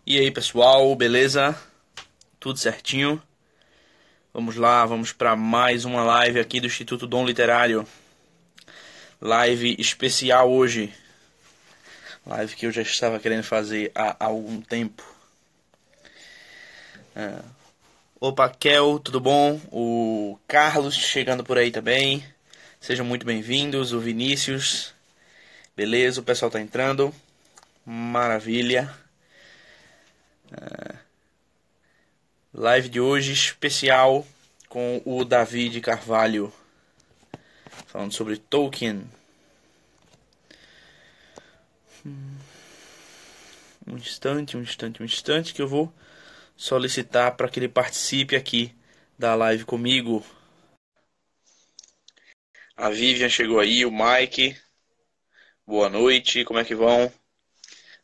E aí, pessoal, beleza? Tudo certinho? Vamos lá, vamos para mais uma live aqui do Instituto Dom Literário. Live especial hoje. Live que eu já estava querendo fazer há algum tempo. Opa, Kel, tudo bom? O Carlos chegando por aí também. Sejam muito bem-vindos. O Vinícius. Beleza, o pessoal tá entrando. Maravilha. Live de hoje especial com o David Carvalho. Falando sobre Tolkien. Um instante que eu vou solicitar para que ele participe aqui da live comigo. A Vivian chegou aí, o Mike. Boa noite, como é que vão?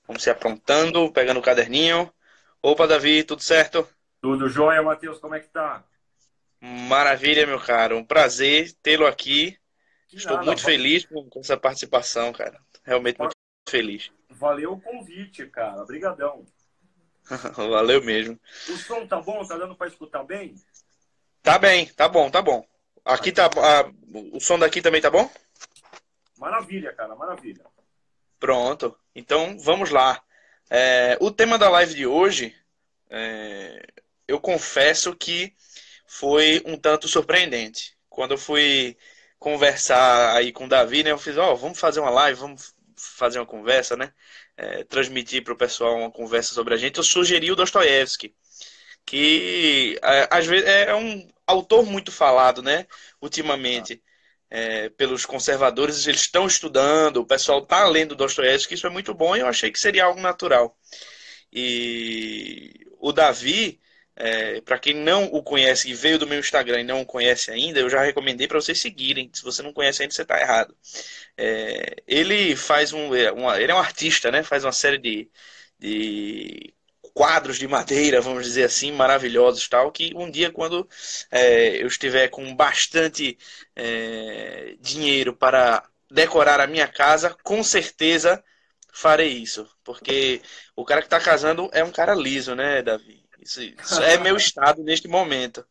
Vamos se aprontando, pegando o caderninho. Opa, Davi, tudo certo? Tudo jóia, Matheus, como é que tá? Maravilha, meu caro. Um prazer tê-lo aqui. Que Estou nada, muito feliz com essa participação, cara. Realmente muito feliz. valeu o convite, cara. Obrigadão. Valeu mesmo. O som tá bom? Tá dando para escutar bem? Tá bem, tá bom, tá bom. Ah, Aqui tá, então, o som daqui também tá bom? maravilha, cara, maravilha. Pronto. Então vamos lá. O tema da live de hoje, é, eu confesso que foi um tanto surpreendente. Quando eu fui conversar aí com o Davi, né, eu fiz, vamos fazer uma live, vamos fazer uma conversa, né? Transmitir para o pessoal uma conversa sobre a gente. Eu sugeri o Dostoiévski, que às vezes é um autor muito falado, né? Ah, Ultimamente pelos conservadores, eles estão estudando, o pessoal está lendo Dostoiévski, isso é muito bom e eu achei que seria algo natural. E o Davi, para quem não o conhece e veio do meu Instagram e não o conhece ainda, eu já recomendei para vocês seguirem. Se você não conhece ainda, você está errado. Ele faz ele é um artista, né? Faz uma série de quadros de madeira, vamos dizer assim, maravilhosos, tal, que um dia quando eu estiver com bastante dinheiro para decorar a minha casa, com certeza farei isso, porque o cara que está casando é um cara liso, né, Davi? Isso é meu estado neste momento.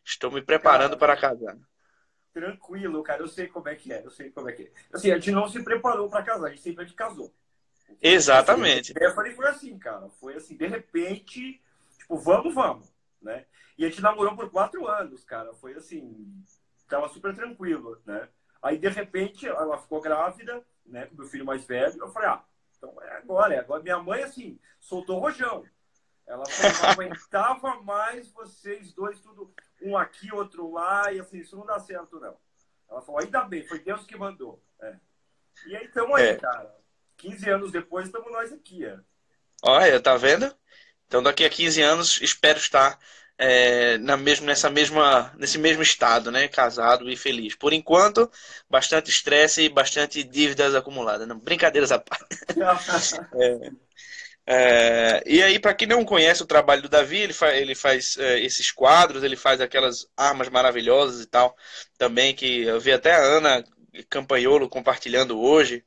Estou me preparando cara, para casar. tranquilo, cara. Eu sei como é que é, eu sei como é que é. Assim, a gente não se preparou para casar, a gente simplesmente casou. Entendeu? Foi assim, o Exatamente. Stephanie foi assim, cara. Foi assim, de repente, tipo, vamos, vamos, né? E a gente namorou por 4 anos, cara. Foi assim, tava super tranquilo, né? Aí, de repente, ela ficou grávida, né? Com meu filho mais velho. Eu falei, ah, então é agora, é agora. Minha mãe, assim, soltou o rojão. Ela falou, não aguentava mais vocês dois, tudo, um aqui, outro lá, e assim, isso não dá certo, não. Ela falou, ainda bem, foi Deus que mandou. É. E aí, estamos aí, É. cara. 15 anos depois, estamos nós aqui. É. Olha, tá vendo? Então daqui a 15 anos espero estar nesse mesmo estado, né? Casado e feliz. Por enquanto, bastante estresse e bastante dívidas acumuladas. Não, brincadeiras à parte. E aí, para quem não conhece o trabalho do Davi, ele faz esses quadros, ele faz aquelas armas maravilhosas e tal, também que eu vi até a Ana Campagnolo compartilhando hoje.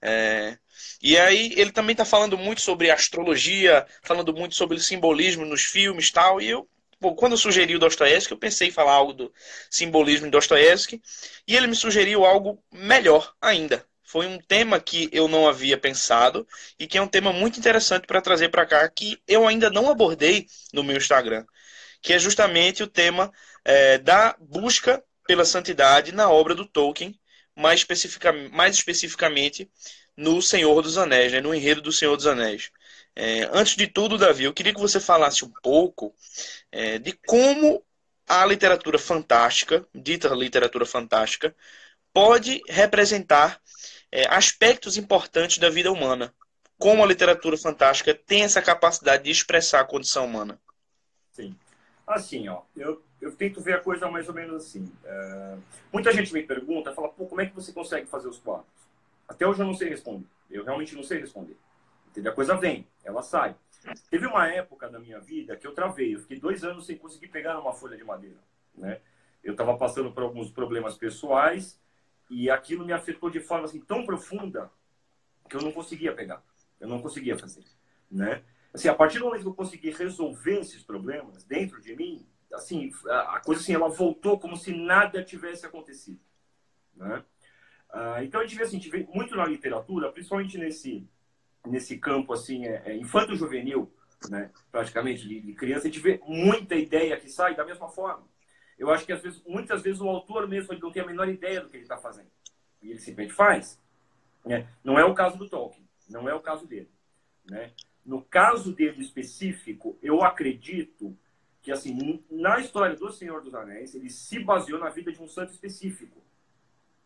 É, e aí ele também está falando muito sobre astrologia, falando muito sobre o simbolismo nos filmes e tal. E eu, bom, quando eu sugeri o Dostoiévski, eu pensei em falar algo do simbolismo em Dostoiévski, e ele me sugeriu algo melhor ainda. Foi um tema que eu não havia pensado e que é um tema muito interessante para trazer para cá, que eu ainda não abordei no meu Instagram, que é justamente o tema da busca pela santidade na obra do Tolkien, mais especificamente no Senhor dos Anéis, né, no enredo do Senhor dos Anéis. Antes de tudo, Davi, eu queria que você falasse um pouco de como a literatura fantástica, dita literatura fantástica, pode representar aspectos importantes da vida humana. Como a Uhum. literatura fantástica tem essa capacidade de expressar a condição humana. Sim. Assim, ó, eu tento ver a coisa mais ou menos assim. Muita gente me pergunta, fala, pô, como é que você consegue fazer os quadros? Até hoje eu não sei responder. Eu realmente não sei responder. Entendeu? A coisa vem, ela sai. Teve uma época da minha vida que eu travei. Eu fiquei 2 anos sem conseguir pegar uma folha de madeira, né? Eu estava passando por alguns problemas pessoais e aquilo me afetou de forma assim tão profunda que eu não conseguia pegar. Eu não conseguia fazer, né? Assim, a partir do momento que eu consegui resolver esses problemas dentro de mim, assim, a coisa assim, ela voltou como se nada tivesse acontecido, né? Então a gente vê muito na literatura, principalmente nesse campo assim, infanto-juvenil, né? Praticamente de criança, a gente vê muita ideia que sai da mesma forma. Eu acho que muitas vezes o autor mesmo ele não tem a menor ideia do que ele está fazendo. E ele simplesmente faz. Né? Não é o caso do Tolkien, não é o caso dele. Né? No caso dele específico, eu acredito que assim, na história do Senhor dos Anéis, ele se baseou na vida de um santo específico.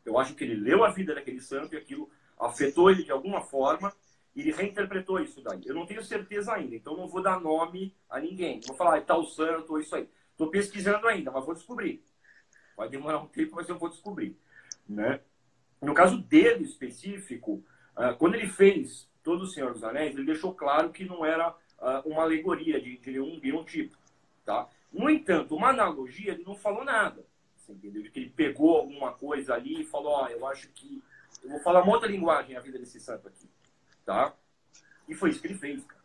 Eu acho que ele leu a vida daquele santo e aquilo afetou ele de alguma forma e ele reinterpretou isso daí. Eu não tenho certeza ainda, então não vou dar nome a ninguém. Não vou falar, tal santo ou isso aí. Estou pesquisando ainda, mas vou descobrir. Vai demorar um tempo, mas eu vou descobrir. Né? No caso dele específico, quando ele fez todo o Senhor dos Anéis, ele deixou claro que não era uma alegoria de nenhum tipo. Tá? No entanto, uma analogia, ele não falou nada. Você entendeu? Que ele pegou alguma coisa ali e falou, eu acho que... Eu vou falar uma outra linguagem a vida desse santo aqui. Tá? E foi isso que ele fez, cara.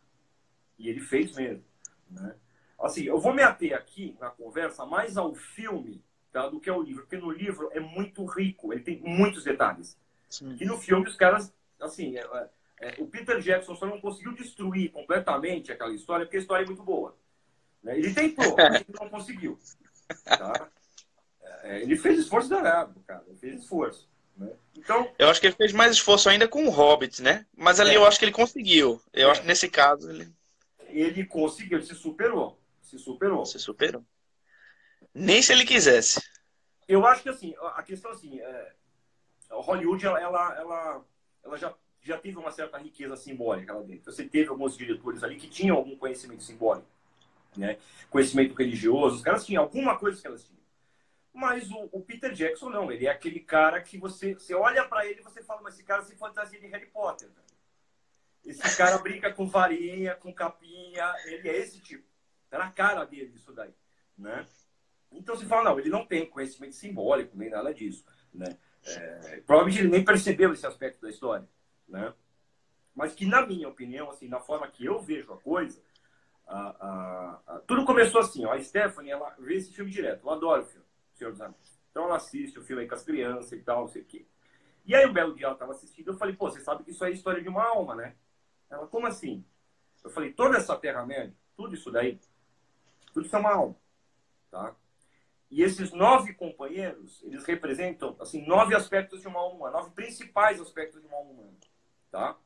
E ele fez mesmo. Né? Assim, eu vou me ater aqui na conversa mais ao filme, tá, do que ao livro. Porque no livro é muito rico, ele tem muitos detalhes. Sim. E no filme os caras, assim... o Peter Jackson só não conseguiu destruir completamente aquela história, porque a história é muito boa. Né? Ele tentou, mas ele não conseguiu. Tá? Ele fez esforço danado, cara. Ele fez esforço. Né? Então, eu acho que ele fez mais esforço ainda com o Hobbit, né? Mas ali eu acho que ele conseguiu. Eu acho que nesse caso ele conseguiu, ele se superou. Se superou. Se superou. Nem se ele quisesse. Eu acho que assim, a questão assim, Hollywood ela já teve uma certa riqueza simbólica lá dentro. Você teve alguns diretores ali que tinham algum conhecimento simbólico, né? Conhecimento religioso, os caras tinham alguma coisa que elas tinham. Mas o Peter Jackson não, ele é aquele cara que você olha pra ele e você fala, mas esse cara se fantasia de Harry Potter. Né? Esse cara brinca com varinha, com capinha, ele é esse tipo. Tá na cara dele isso daí, né? Então você fala, não, ele não tem conhecimento simbólico, nem nada disso, né? Provavelmente ele nem percebeu esse aspecto da história, né? Mas que, na minha opinião, assim, na forma que eu vejo a coisa, tudo começou assim, ó, a Stephanie, ela vê esse filme direto, eu adoro o filme, Senhor dos Anéis. Então ela assiste o filme aí com as crianças e tal, não sei o quê. E aí um belo dia ela estava assistindo, eu falei, pô, você sabe que isso é a história de uma alma, né? Ela, como assim? Eu falei, toda essa Terra-média, tudo isso daí, tudo isso é uma alma, tá? E esses 9 companheiros, eles representam, assim, 9 aspectos de uma alma humana, 9 principais aspectos de uma alma humana, tá?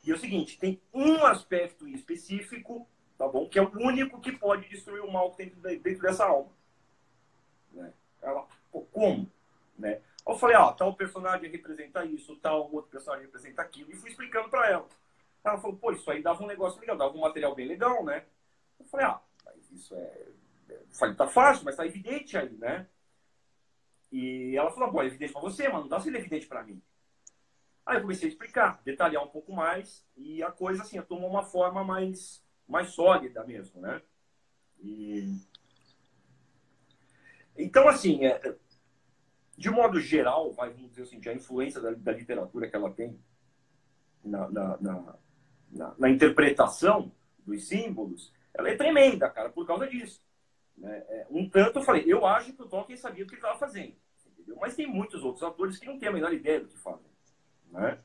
E é o seguinte, tem um aspecto específico, tá bom? Que é o único que pode destruir o mal que tem dentro dessa alma. Né? Ela, pô, como? Né? Eu falei, tal personagem representa isso, tal outro personagem representa aquilo, e fui explicando pra ela. Ela falou, pô, isso aí dava um negócio legal, dava um material bem legal, né? Eu falei, mas isso falei, tá fácil, mas tá evidente aí, né? E ela falou, bom, é evidente pra você, mas não tá sendo evidente pra mim. Aí eu comecei a explicar, detalhar um pouco mais, e a coisa, assim, tomou uma forma mais sólida mesmo, né? Então, assim, de modo geral, vamos dizer assim, a influência da literatura que ela tem na interpretação dos símbolos, ela é tremenda, cara, por causa disso. Né? Um tanto, eu falei, eu acho que o Tolkien sabia o que ele estava fazendo, entendeu? Mas tem muitos outros autores que não têm a menor ideia do que fazem. Né?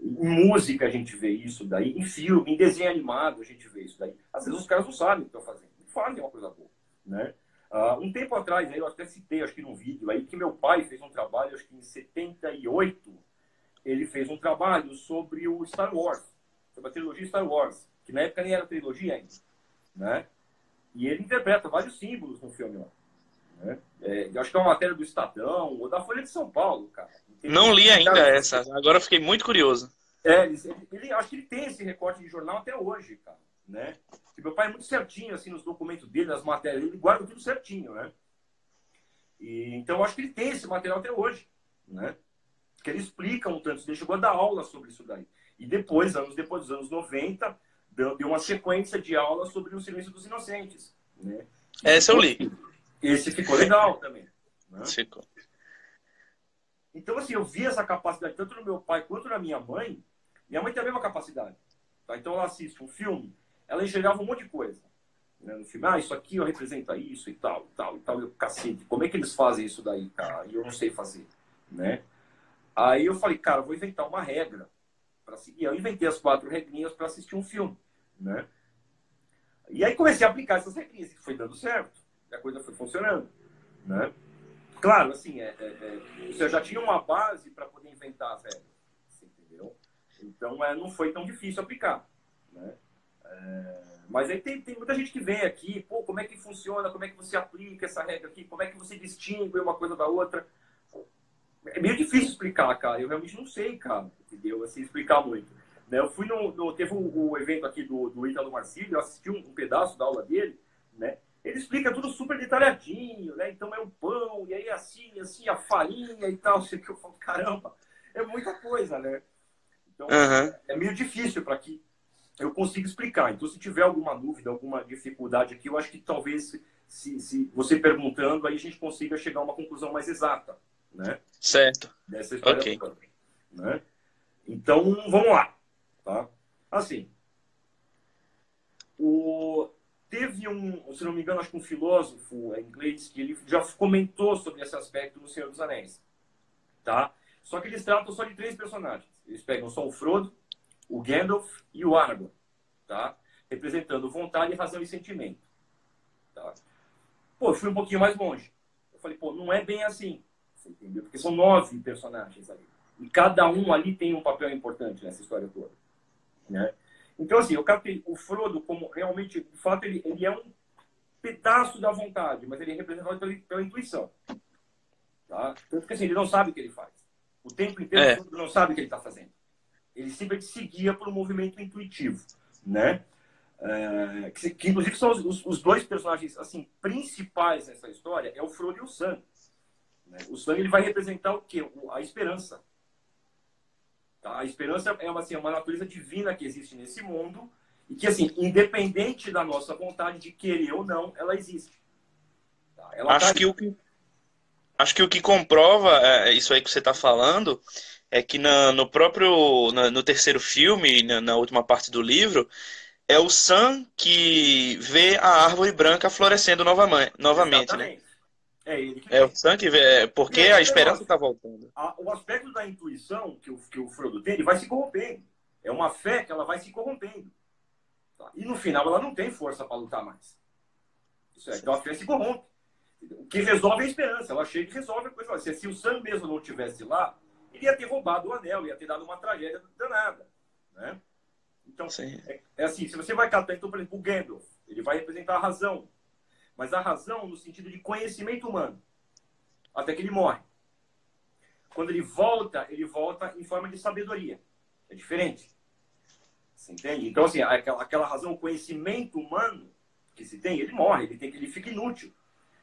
Em música a gente vê isso daí, em filme, em desenho animado a gente vê isso daí. Às vezes os caras não sabem o que estão fazendo, fazem uma coisa boa. Né? Um tempo atrás, aí, eu até citei, acho que num vídeo, aí, que meu pai fez um trabalho, acho que em 78, ele fez um trabalho sobre o Star Wars, sobre a trilogia Star Wars, que na época nem era trilogia ainda. Né? E ele interpreta vários símbolos no filme lá. Né? Eu acho que é uma matéria do Estadão ou da Folha de São Paulo, cara. Não li ainda essa, agora eu fiquei muito curioso. Acho que ele tem esse recorte de jornal até hoje, cara. Né? E meu pai é muito certinho, assim, nos documentos dele, nas matérias, ele guarda tudo certinho, né? Então eu acho que ele tem esse material até hoje, né? Que ele explica um tanto, ele chegou a dar aula sobre isso daí. E depois dos anos 90, deu uma sequência de aulas sobre o Silêncio dos Inocentes. Né? Esse eu li. Esse ficou legal também. Né? Ficou. Então, assim, eu vi essa capacidade tanto no meu pai quanto na minha mãe. Minha mãe tem a mesma capacidade. Tá? Então ela assiste um filme, ela enxergava um monte de coisa, né, no filme. Ah, isso aqui ó, representa isso e tal, e tal, e tal. E eu, cacete, como é que eles fazem isso daí, cara? E eu não sei fazer, né? Aí eu falei, cara, vou inventar uma regra para seguir. Eu inventei as 4 regrinhas para assistir um filme, né? E aí comecei a aplicar essas regrinhas, e foi dando certo, e a coisa foi funcionando, né? Claro, assim, você já tinha uma base para poder inventar as regras, entendeu? Então, não foi tão difícil aplicar, né? Mas aí tem muita gente que vem aqui, pô, como é que funciona, como é que você aplica essa regra aqui, como é que você distingue uma coisa da outra. É meio difícil explicar, cara. Eu realmente não sei, cara, entendeu? Assim, explicar muito. Né? Eu fui teve o evento aqui do Ítalo Marcílio, eu assisti um pedaço da aula dele, né? Ele explica tudo super detalhadinho, né? Então é um pão, e aí assim, a farinha e tal. Sei que eu falo, caramba, é muita coisa, né? Então Aham. é meio difícil para que eu consiga explicar. Então, se tiver alguma dúvida, alguma dificuldade aqui, eu acho que talvez, se você perguntando, aí a gente consiga chegar a uma conclusão mais exata, né? Certo. Dessa história Ok. toda, né? Então, vamos lá, tá? Assim, teve se não me engano, acho que um filósofo inglês que ele já comentou sobre esse aspecto no Senhor dos Anéis, tá? Só que eles tratam só de 3 personagens. Eles pegam só o Frodo, o Gandalf e o Aragorn, tá? Representando vontade, razão e sentimento, tá? Pô, eu fui um pouquinho mais longe. Eu falei, pô, não é bem assim, você entendeu? Porque são 9 personagens ali. E cada um ali tem um papel importante nessa história toda, né? Então, assim, eu captei o Frodo como realmente, de fato, ele é um pedaço da vontade, mas ele é representado pela intuição, tá? Tanto que, assim, ele não sabe o que ele faz. O tempo inteiro, o É. Frodo não sabe o que ele está fazendo. Ele simplesmente seguia por um movimento intuitivo, né? Que inclusive são os 2 personagens assim principais nessa história, é o Frodo e o Sam, né? O Sam, ele vai representar o quê? A esperança, tá? A esperança é uma natureza divina que existe nesse mundo e que, assim, independente da nossa vontade de querer ou não, ela existe, tá? Ela tá Acho aí. que acho que o que comprova isso aí que você está falando é que no terceiro filme, na última parte do livro, é o Sam que vê a árvore branca florescendo novamente, né? Exatamente. É ele que É o vê. Sam que vê, E é porque a aquele esperança negócio. está voltando. O aspecto da intuição que o Frodo tem, ele vai se corrompendo. É uma fé que ela vai se corrompendo. Tá? E no final ela não tem força para lutar mais. Isso é, então a fé se corrompe. O que resolve é a esperança. Ela chega e resolve a coisa. Se o Sam mesmo não tivesse lá, ele ia ter roubado o anel, ia ter dado uma tragédia danada, né? Então, Sim. assim, se você vai catar, então, por exemplo, o Gandalf, ele vai representar a razão. Mas a razão no sentido de conhecimento humano. Até que ele morre. Quando ele volta em forma de sabedoria. É diferente. Você entende? Então, assim, aquela razão, o conhecimento humano que se tem, ele morre, ele fica inútil.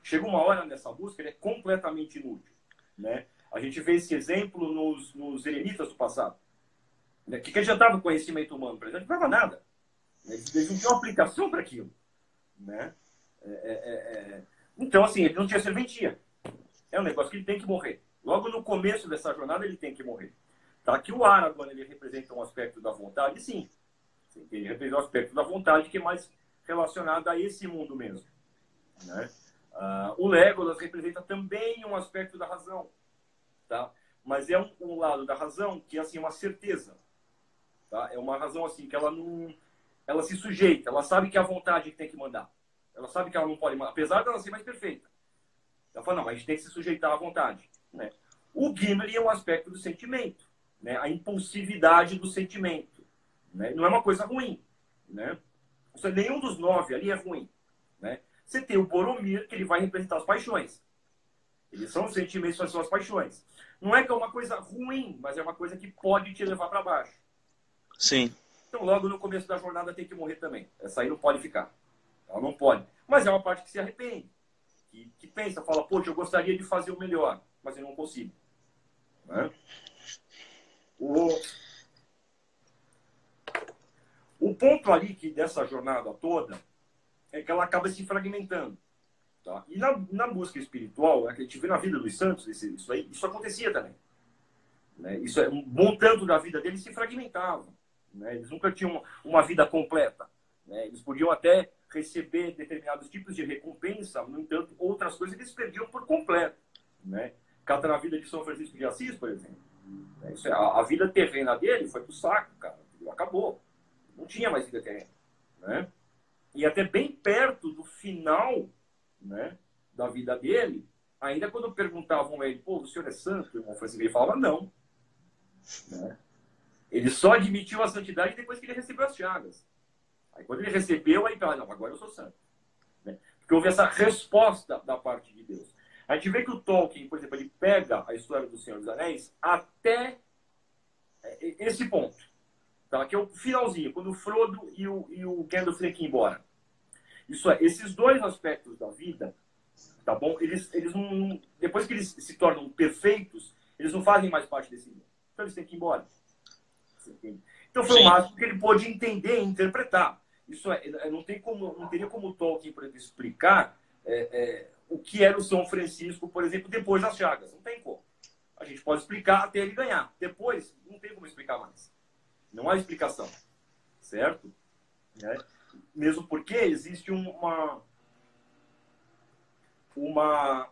Chega uma hora nessa busca, ele é completamente inútil, né? A gente vê esse exemplo nos eremitas do passado. O que adiantava o conhecimento humano? Por exemplo, não adiantava nada. Eles não tinham aplicação para aquilo, né? Então, assim, ele não tinha serventia. É um negócio que ele tem que morrer. Logo no começo dessa jornada, ele tem que morrer. Tá? Que o Aragorn, ele representa um aspecto da vontade, sim. Ele representa um aspecto da vontade que é mais relacionado a esse mundo mesmo, né? O Legolas representa também um aspecto da razão, tá? Mas é um lado da razão que é, assim, uma certeza, tá? É uma razão assim que ela se sujeita, ela sabe que é a vontade que tem que mandar, ela sabe que ela não pode mandar, apesar dela ser mais perfeita. Ela fala, não, a gente tem que se sujeitar à vontade, né? O Gimli é um aspecto do sentimento, né? A impulsividade do sentimento, né? Não é uma coisa ruim, né? Nenhum dos 9 ali é ruim, né? Você tem o Boromir, que ele vai representar as paixões. Eles são os sentimentos, são as paixões. Não é que é uma coisa ruim, mas é uma coisa que pode te levar para baixo. Sim. Então, logo no começo da jornada tem que morrer também. Essa aí não pode ficar. Ela não pode. Mas é uma parte que se arrepende. Que pensa, fala, poxa, eu gostaria de fazer o melhor, mas eu não consigo. Né? O ponto ali que dessa jornada toda é que ela acaba se fragmentando. Tá? E na busca espiritual, a gente vê na vida dos santos, isso acontecia também. Né? Um bom tanto da vida deles se fragmentava. né? Eles nunca tinham uma vida completa, né? Eles podiam até receber determinados tipos de recompensa, no entanto, outras coisas eles perdiam por completo, né? Cata na vida de São Francisco de Assis, por exemplo. Isso, a vida terrena dele foi pro saco, cara. Acabou. Não tinha mais vida terrena, né? E até bem perto do final, né, da vida dele, ainda quando perguntavam a ele, pô, o senhor é santo, irmão Francisco? Ele falava não, né? Ele só admitiu a santidade depois que ele recebeu as chagas. Aí quando ele recebeu, aí fala, não, agora eu sou santo, né? Porque houve essa resposta da parte de Deus. A gente vê que o Tolkien, por exemplo, ele pega a história do Senhor dos Anéis até esse ponto, tá? Que é o finalzinho, quando o Frodo e o Gandalf têm que ir embora. Isso é, esses dois aspectos da vida, tá bom? Eles não, depois que eles se tornam perfeitos, eles não fazem mais parte desse mundo. Então eles têm que ir embora. Então foi o máximo que ele pôde entender e interpretar. Isso é, não teria como Tolkien, por exemplo, explicar o que era o São Francisco, por exemplo, depois das chagas. Não tem como. A gente pode explicar até ele ganhar. Depois, não tem como explicar mais. Não há explicação. Certo? Né? Mesmo porque existe um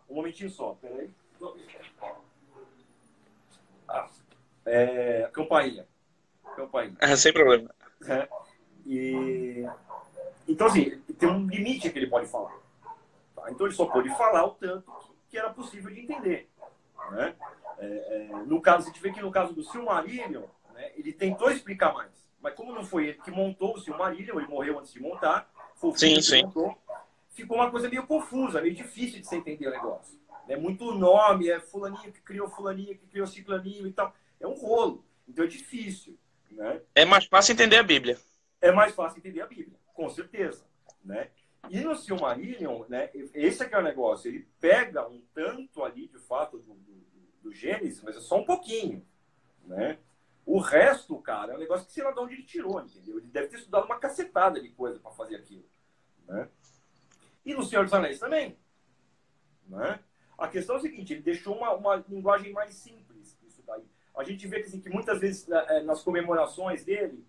momentinho só. Peraí. Campainha. Sem problema. Então, assim, tem um limite que ele pode falar. Tá? Então, ele só pode falar o tanto que era possível de entender. Né? No caso, a gente vê que no caso do Silmarillion, né, ele tentou explicar mais. Mas como não foi ele que montou o Silmarillion, ele morreu antes de montar, foi o filho que montou, ficou uma coisa meio confusa, meio difícil de você entender o negócio. É muito nome, é fulaninho que criou ciclaninho e tal. É um rolo. Então é difícil. Né? É mais fácil entender a Bíblia. É mais fácil entender a Bíblia, com certeza. Né? E no Silmarillion, né, esse aqui é o negócio. Ele pega um tanto ali, de fato, do Gênesis, mas é só um pouquinho. Né? O resto, cara, é um negócio que sei lá de onde ele tirou, entendeu? Ele deve ter estudado uma cacetada de coisa para fazer aquilo. Né? E no Senhor dos Anéis também. Né? A questão é o seguinte, ele deixou uma linguagem mais simples, isso daí. A gente vê assim, que muitas vezes nas comemorações dele,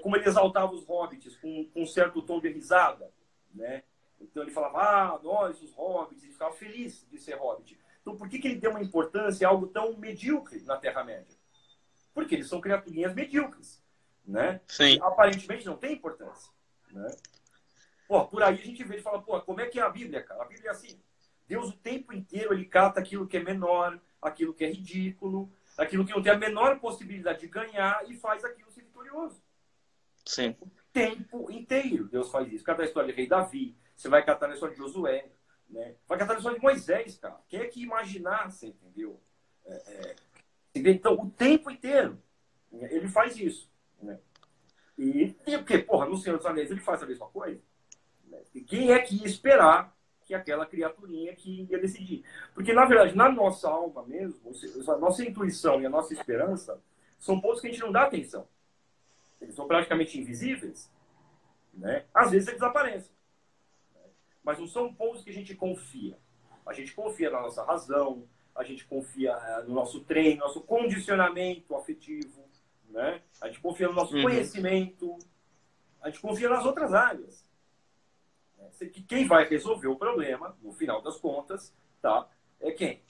como ele exaltava os hobbits com um certo tom de risada, né? Então ele falava, nós, os hobbits, ele ficava feliz de ser hobbit. Então por que ele deu uma importância a algo tão medíocre na Terra-média? Porque eles são criaturinhas medíocres, né? Sim. Que aparentemente não tem importância, né? Pô, por aí a gente vê e fala, pô, como é que é a Bíblia, cara? A Bíblia é assim. Deus o tempo inteiro ele cata aquilo que é menor, aquilo que é ridículo, aquilo que não tem a menor possibilidade de ganhar e faz aquilo ser vitorioso. Sim. O tempo inteiro Deus faz isso. Cata a história de rei Davi, você vai catar a história de Josué, né? Vai catar a história de Moisés, cara. Quem é que imaginasse, entendeu? Então, o tempo inteiro ele faz isso. Né? E porque, porra, no Senhor dos Anéis ele faz a mesma coisa. Né? E quem é que ia esperar que aquela criaturinha que ia decidir? Porque, na verdade, na nossa alma mesmo, ou seja, a nossa intuição e a nossa esperança são pontos que a gente não dá atenção. Eles são praticamente invisíveis. Né? Às vezes eles aparecem. Né? Mas não são pontos que a gente confia. A gente confia na nossa razão, a gente confia no nosso treino, no nosso condicionamento afetivo, né? A gente confia no nosso conhecimento, a gente confia nas outras áreas. Que quem vai resolver o problema, no final das contas, tá? É quem?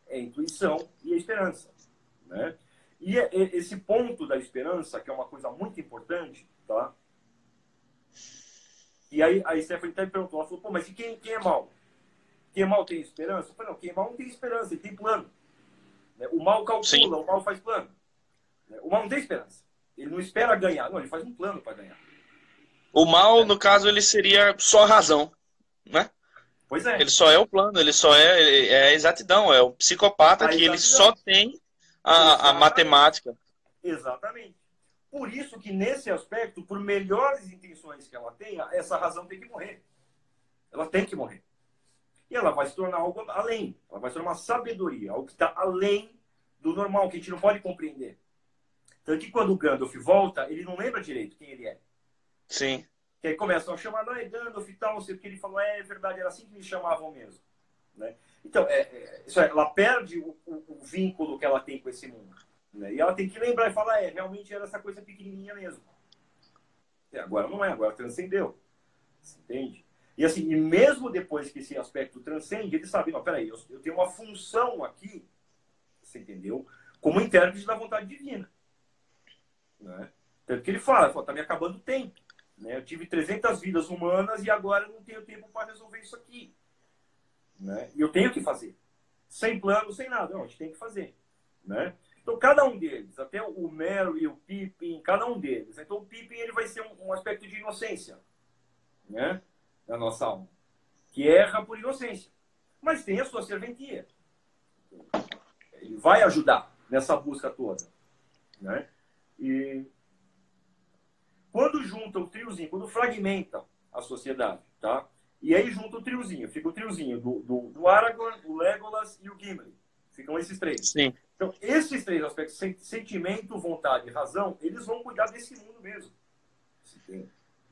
É a intuição e a esperança. Né? E esse ponto da esperança, que é uma coisa muito importante, tá? E aí a Stephanie até perguntou, ela falou, pô, mas e quem é mal? Quem é mal tem esperança? Eu falei, não, quem é mal não tem esperança, ele tem plano. O mal calcula, sim. O mal faz plano. O mal não tem esperança. Ele não espera ganhar, não, ele faz um plano para ganhar. O mal, no caso, ele seria só a razão, né? Pois é. Ele só é o plano, ele só é a exatidão, é o psicopata que ele só tem a matemática. Exatamente. Por isso que, nesse aspecto, por melhores intenções que ela tenha, essa razão tem que morrer. Ela tem que morrer. E ela vai se tornar algo além. Ela vai se tornar uma sabedoria, algo que está além do normal, que a gente não pode compreender. Tanto que quando o Gandalf volta, ele não lembra direito quem ele é. Sim. Que aí começam a chamar, não é Gandalf e tal, não sei o que. Ele falou, é verdade, era assim que me chamavam mesmo. Né? Então, ela perde o vínculo que ela tem com esse mundo. né? E ela tem que lembrar e falar, realmente era essa coisa pequenininha mesmo. Agora não é, agora transcendeu. Você entende? E assim, e mesmo depois que esse aspecto transcende, ele sabe, não, peraí, eu tenho uma função aqui, você entendeu? Como intérprete da vontade divina. Né? Tanto que ele fala, tá me acabando o tempo. Né? Eu tive 300 vidas humanas e agora eu não tenho tempo para resolver isso aqui. Né? E eu tenho que fazer. Sem plano, sem nada. Não, a gente tem que fazer. Né? Então, cada um deles, até o Merry, o Pippin, cada um deles. Então, o Pippin ele vai ser um aspecto de inocência, né? Na nossa alma. Que erra por inocência. Mas tem a sua serventia. Ele vai ajudar nessa busca toda. Né? E quando junta o triozinho, quando fragmenta a sociedade, tá? E aí junta o triozinho, fica o triozinho do Aragorn, o Legolas e o Gimli. Ficam esses três. Sim. Então, esses três aspectos, sentimento, vontade e razão, eles vão cuidar desse mundo mesmo.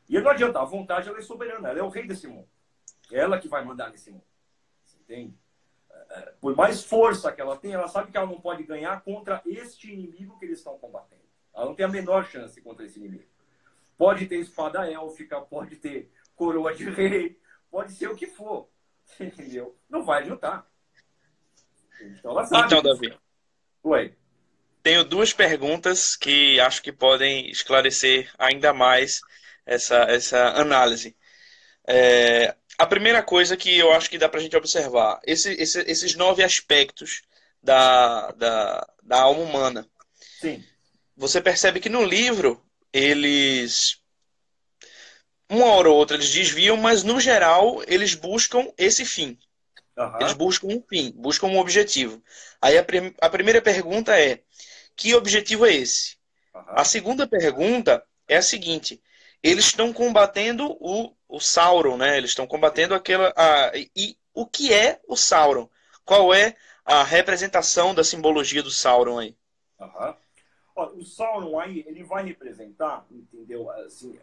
E não adianta, a vontade ela é soberana, ela é o rei desse mundo. É ela que vai mandar nesse mundo. Você entende? Por mais força que ela tem, ela sabe que ela não pode ganhar contra este inimigo que eles estão combatendo. Ela não tem a menor chance contra esse inimigo. Pode ter espada élfica, pode ter coroa de rei, pode ser o que for. Entendeu? Não vai adiantar. Então ela sabe. Então, Davi, Oi. tenho duas perguntas que acho que podem esclarecer ainda mais essa análise. A primeira coisa que eu acho que dá para a gente observar, esses 9 aspectos da alma humana. Sim. Você percebe que no livro, eles, uma hora ou outra, eles desviam, mas no geral, eles buscam esse fim. Eles buscam um fim, buscam um objetivo. Aí a primeira pergunta é, que objetivo é esse? A segunda pergunta é a seguinte, eles estão combatendo o Sauron, né? Eles estão combatendo e o que é o Sauron? Qual é a representação da simbologia do Sauron aí? Olha, o Sauron aí, ele vai representar, entendeu? Assim,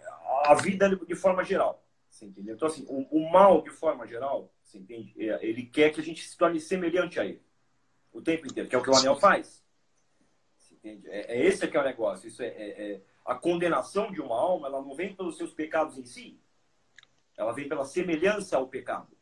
a vida de forma geral. Você entendeu? Então, assim, o mal de forma geral, você entende? Ele quer que a gente se torne semelhante a ele. O tempo inteiro, que é o que o anel faz. Você entende? Esse que é o negócio. Isso a condenação de uma alma, ela não vem pelos seus pecados em si. Ela vem pela semelhança ao pecado.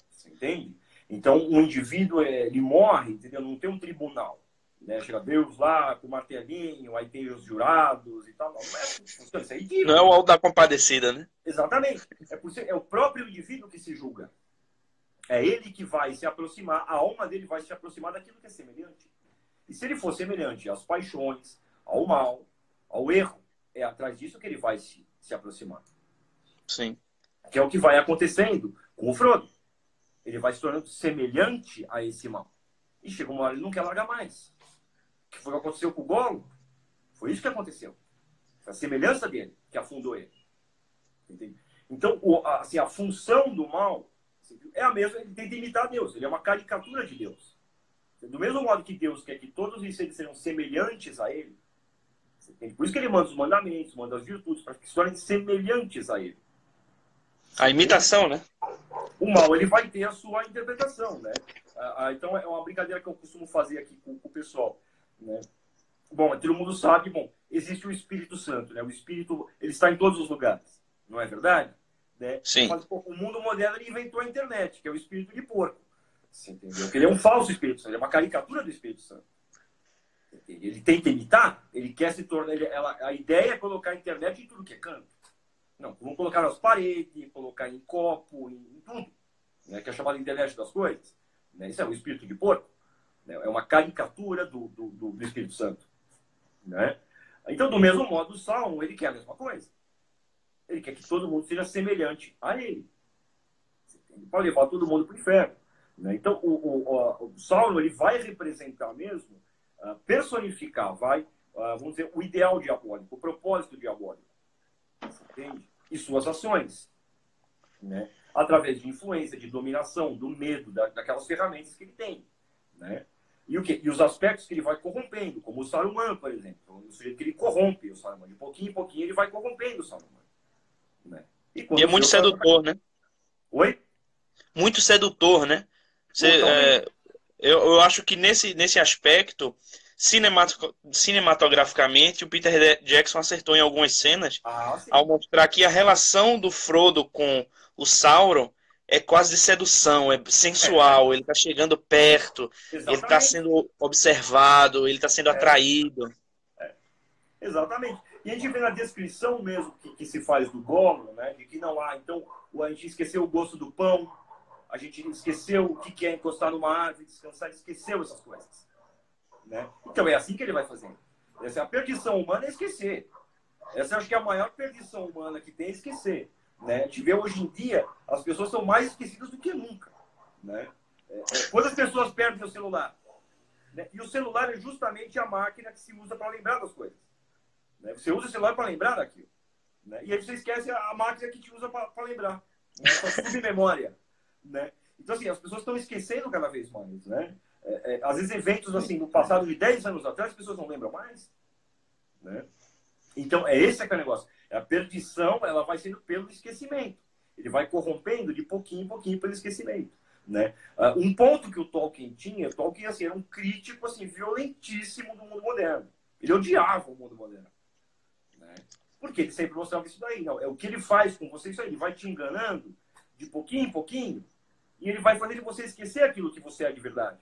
Você entende? Então, um indivíduo, ele morre, entendeu? Não tem um tribunal. Né? Chega Deus lá com o martelinho, aí tem os jurados e tal. Não é assim que funciona. Isso é ridículo. Não é o Alto da Compadecida, né? Exatamente. É o próprio indivíduo que se julga. É ele que vai se aproximar, a alma dele vai se aproximar daquilo que é semelhante. E se ele for semelhante às paixões, ao mal, ao erro, é atrás disso que ele vai se aproximar. Sim. Que é o que vai acontecendo com o Frodo. Ele vai se tornando semelhante a esse mal. E chega uma hora ele não quer largar mais. O que foi o que aconteceu com o Gollum? Foi isso que aconteceu. Foi a semelhança dele que afundou ele. Entende? Então, assim, a função do mal é a mesma, ele tenta imitar Deus. Ele é uma caricatura de Deus. Do mesmo modo que Deus quer que todos os seres sejam semelhantes a ele, por isso que ele manda os mandamentos, manda as virtudes, para que se tornem semelhantes a ele. A imitação, né? O mal, ele vai ter a sua interpretação, né? Então, é uma brincadeira que eu costumo fazer aqui com o pessoal, né? Bom, todo mundo sabe, existe o Espírito Santo, né? O Espírito, ele está em todos os lugares, não é verdade? Né? Sim. Mas, o mundo moderno, ele inventou a internet, que é o espírito de porco. Você entendeu? Porque ele é um falso Espírito Santo, ele é uma caricatura do Espírito Santo. Ele tenta imitar, ele quer se tornar... a ideia é colocar a internet em tudo que é canto. Não, vamos colocar nas paredes, colocar em copo, em tudo. Né? Que é chamado internet das coisas. Né? Isso é o espírito de porco. Né? É uma caricatura do Espírito Santo. Né? Então, do mesmo modo, o Sauron, ele quer a mesma coisa. Ele quer que todo mundo seja semelhante a ele. Ele pode levar todo mundo para o inferno. Né? Então, o Sauron, ele vai representar mesmo, personificar, vamos dizer, o ideal diabólico, o propósito diabólico. Entende? E suas ações. Né? Através de influência, de dominação, do medo, daquelas ferramentas que ele tem. Né? E os aspectos que ele vai corrompendo, como o Saruman, por exemplo. O sujeito que ele corrompe o Saruman. De pouquinho em pouquinho ele vai corrompendo o Saruman. Né? E é muito sedutor, né? Oi? Muito sedutor, né? Eu acho que nesse aspecto, cinematograficamente, o Peter Jackson acertou em algumas cenas Ah, ao sim. mostrar que a relação do Frodo com o Sauron é quase de sedução, é É, sensual, ele tá chegando perto, ele tá exatamente. sendo observado, ele tá sendo É, atraído. exatamente. E a gente vê na descrição mesmo que se faz do Gollum, né? De que não há. Então, a gente esqueceu o gosto do pão, a gente esqueceu o que é encostar numa árvore, descansar, esqueceu essas coisas. Né? Então, é assim que ele vai fazendo. Essa é a perdição humana, é esquecer. Essa eu acho que é a maior perdição humana que tem, é esquecer. Né? A gente vê hoje em dia, as pessoas são mais esquecidas do que nunca. Né? Quando as pessoas perdem o celular, né? E o celular é justamente a máquina que se usa para lembrar das coisas. Né? Você usa o celular para lembrar daquilo. Né? E aí você esquece a máquina que te usa para lembrar. Né? Essa submemória. Né? Então, assim, as pessoas estão esquecendo cada vez mais. Né? Às vezes, eventos assim, no passado de 10 anos atrás, as pessoas não lembram mais. Né? Então, esse que é o negócio. A perdição, ela vai sendo pelo esquecimento. Ele vai corrompendo de pouquinho em pouquinho pelo esquecimento. Né? Um ponto que o Tolkien tinha, o Tolkien assim, era um crítico assim, violentíssimo do mundo moderno. Ele odiava o mundo moderno. Né? Porque ele sempre mostrava isso daí. Não, é o que ele faz com você, isso aí. Ele vai te enganando de pouquinho em pouquinho e ele vai fazendo você esquecer aquilo que você é de verdade.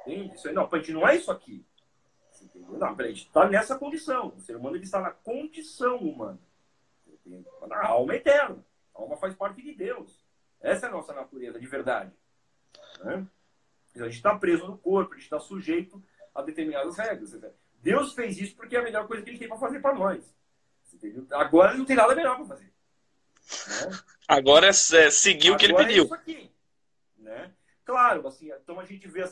Entende? Isso aí, não, a gente não é isso aqui. Entendeu? Não, a gente está nessa condição. O ser humano ele está na condição humana. A alma é eterna. A alma faz parte de Deus. Essa é a nossa natureza de verdade. Né? A gente está preso no corpo, a gente está sujeito a determinadas regras. Deus fez isso porque é a melhor coisa que ele tem para fazer para nós. Entendeu? Agora ele não tem nada melhor para fazer. Né? Agora é seguir o que ele Agora é pediu. isso aqui. Né? Claro, assim, então a gente vê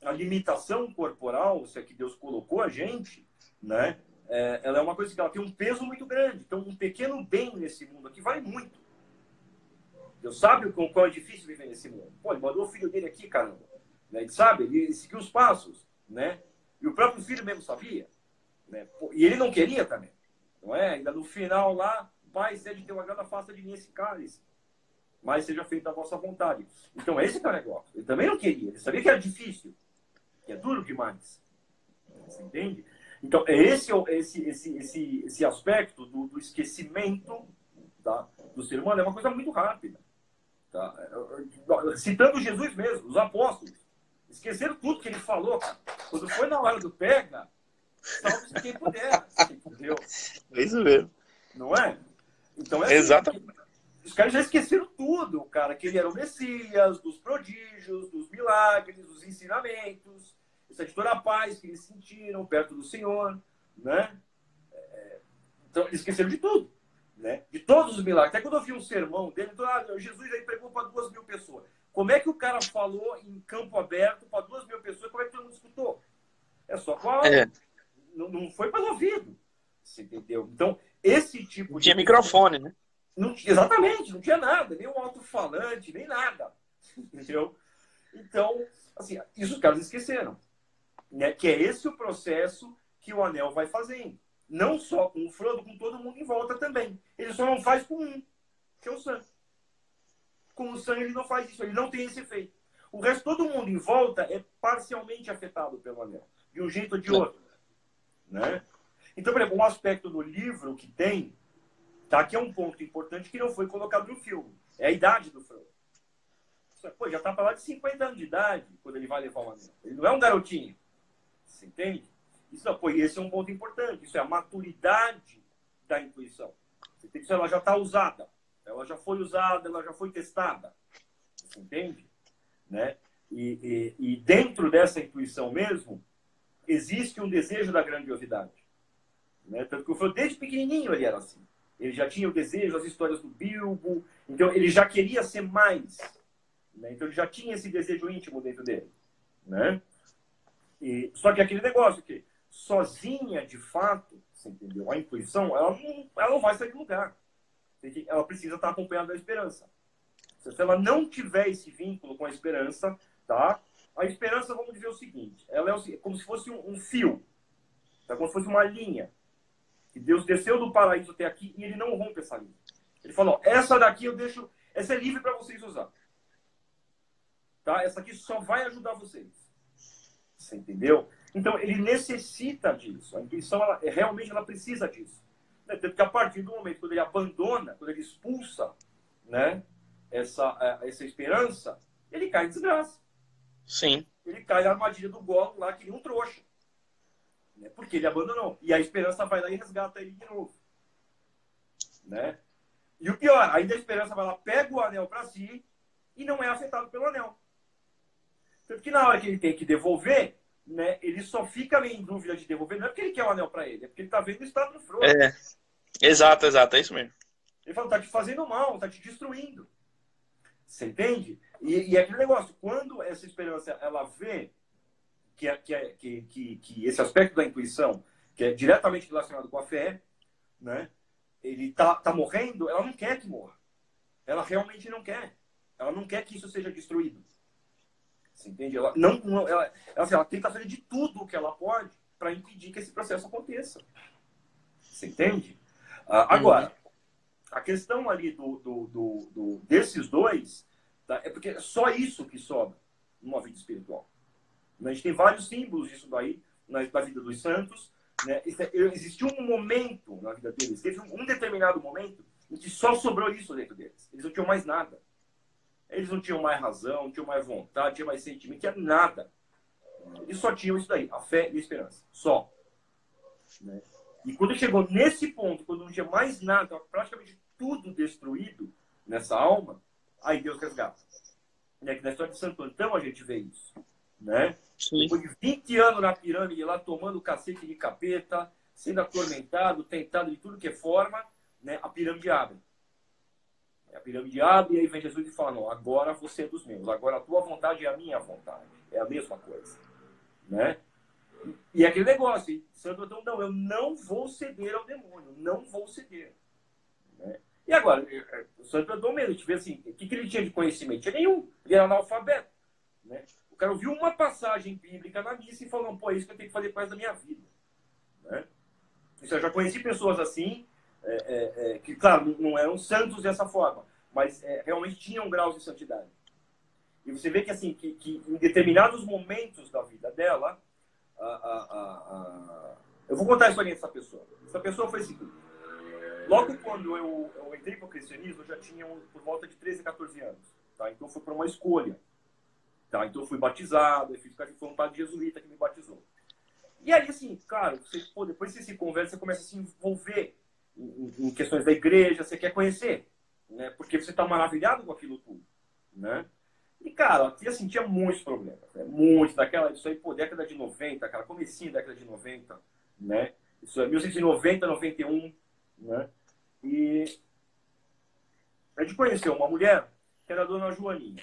a limitação corporal, se é que Deus colocou a gente, né? Ela é uma coisa que ela tem um peso muito grande. Então, um pequeno bem nesse mundo aqui vale muito. Deus sabe o quão é difícil viver nesse mundo. Pô, ele mandou o filho dele aqui, caramba. Né? Ele sabe, ele seguiu os passos. Né? E o próprio filho mesmo sabia. Né? Pô, e ele não queria também. Não é? Ainda no final lá, Pai, sede teu agrado, afasta de mim esse cálice. Mas seja feita a vossa vontade. Então, esse que é o negócio. Ele também não queria. Ele sabia que era difícil. Que é duro demais. Você entende? Então, esse aspecto do esquecimento, tá, do ser humano é uma coisa muito rápida. Tá? Citando Jesus mesmo, os apóstolos. Esqueceram tudo que ele falou, cara. Quando foi na hora do pega, salve-se quem puder. Entendeu? É isso mesmo. Não é? Então é assim. Exatamente. Os caras já esqueceram tudo, cara. Que ele era o Messias, dos prodígios, dos milagres, dos ensinamentos. Essa de toda a paz que eles sentiram perto do Senhor. Né? Então, eles esqueceram de tudo. Né? De todos os milagres. Até quando eu vi um sermão dele, então, Jesus aí pregou para 2.000 pessoas. Como é que o cara falou em campo aberto para 2.000 pessoas? Como é que todo mundo escutou? É só com a alma. Não foi para o ouvido. Você entendeu? Então, esse tipo Não de tinha coisa. microfone, né? Não, exatamente, não tinha nada, nem um alto-falante, nem nada. Entendeu? Então, assim, isso os caras esqueceram. Né? Que é esse o processo que o Anel vai fazendo. Não só com o Frodo, com todo mundo em volta também. Ele só não faz com um, que é o Sam. Com o Sam ele não faz isso, ele não tem esse efeito. O resto, todo mundo em volta é parcialmente afetado pelo Anel, de um jeito ou de outro. Né? Então, por exemplo, um aspecto do livro que tem, tá, que é um ponto importante que não foi colocado no filme, é a idade do Frodo. Pô, já tá para lá de 50 anos de idade quando ele vai levar o Anel. Ele não é um garotinho. Você entende? Isso, pô, esse é um ponto importante. Isso é a maturidade da intuição. Isso ela já está usada. Ela já foi usada, ela já foi testada. Você entende? Né? E dentro dessa intuição mesmo, existe um desejo da grandiosidade. Né? Tanto que o Frodo, desde pequenininho, ele era assim. Ele já tinha o desejo, as histórias do Bilbo. Então, ele já queria ser mais. Né? Então, ele já tinha esse desejo íntimo dentro dele. Né? Só que aquele negócio que, sozinha, de fato, você entendeu? A intuição, ela não vai sair do lugar. Ela precisa estar acompanhada da esperança. Se ela não tiver esse vínculo com a esperança, tá? A esperança, vamos dizer o seguinte, ela é como se fosse um fio, tá? Como se fosse uma linha. Que Deus desceu do paraíso até aqui e ele não rompe essa linha. Ele falou, essa daqui eu deixo, essa é livre para vocês usar. Tá? Essa aqui só vai ajudar vocês. Você entendeu? Então, ele necessita disso. A intuição, realmente, ela precisa disso. Né? Tanto que a partir do momento quando ele abandona, quando ele expulsa, né, essa esperança, ele cai em desgraça. Sim. Ele cai na armadilha do Gollum lá, que nem um trouxa. Né? Porque ele abandonou. E a esperança vai lá e resgata ele de novo. Né? E o pior, ainda a esperança vai lá, pega o anel para si e não é afetado pelo anel. Tanto que na hora que ele tem que devolver, né, ele só fica meio em dúvida de devolver, não é porque ele quer o anel para ele, é porque ele tá vendo o estado do Frodo. É. Exato, exato, é isso mesmo. Ele fala, tá te fazendo mal, tá te destruindo. Você entende? E é aquele negócio, quando essa esperança, ela vê que esse aspecto da intuição, que é diretamente relacionado com a fé, né, ele tá morrendo, ela não quer que morra. Ela realmente não quer. Ela não quer que isso seja destruído. Você entende? Ela tenta fazer de tudo o que ela pode para impedir que esse processo aconteça. Você entende? Agora, a questão ali desses dois, tá, é porque é só isso que sobra numa vida espiritual. A gente tem vários símbolos disso daí na vida dos santos. Né? Existiu um momento na vida deles, teve um determinado momento em que só sobrou isso dentro deles. Eles não tinham mais nada. Eles não tinham mais razão, não tinham mais vontade, não tinham mais sentimento, não tinha nada. Eles só tinham isso daí, a fé e a esperança. Só. Né? E quando chegou nesse ponto, quando não tinha mais nada, praticamente tudo destruído nessa alma, aí Deus resgata. E aqui na história de Santo Antão a gente vê isso. Né? Depois de 20 anos na pirâmide, lá tomando cacete de capeta, sendo atormentado, tentado de tudo que é forma, né? A pirâmide abre. A pirâmide abre e aí vem Jesus e fala, não, agora você é dos meus, agora a tua vontade é a minha vontade. É a mesma coisa. Né? E aquele negócio, hein? Santo Antão, não, eu não vou ceder ao demônio, não vou ceder. Né? E agora, o Santo Antão mesmo, a gente vê assim, o que ele tinha de conhecimento? Tinha nenhum, ele era analfabeto. Né? O cara ouviu uma passagem bíblica na missa e falou, pô, é isso que eu tenho que fazer para da minha vida. Né? Isso, eu já conheci pessoas assim, que, claro, não eram santos dessa forma, mas realmente tinham graus de santidade. E você vê que, assim, que em determinados momentos da vida dela, eu vou contar a história dessa pessoa. Essa pessoa foi o seguinte. Logo quando eu entrei para o cristianismo, eu já tinha por volta de 13, 14 anos. Tá? Então foi por uma escolha. Tá? Então eu fui batizado, foi um padre jesuíta que me batizou. E aí, assim, claro, depois você se converte, você começa a se envolver em questões da igreja, você quer conhecer, né? Porque você está maravilhado com aquilo tudo, né? E, cara, assim, tinha muitos problemas, né? Muitos, isso aí, pô, década de 90, cara, comecinho da década de 90, né? Isso é 1990, 91, né? E a gente conheceu uma mulher que era a dona Joaninha.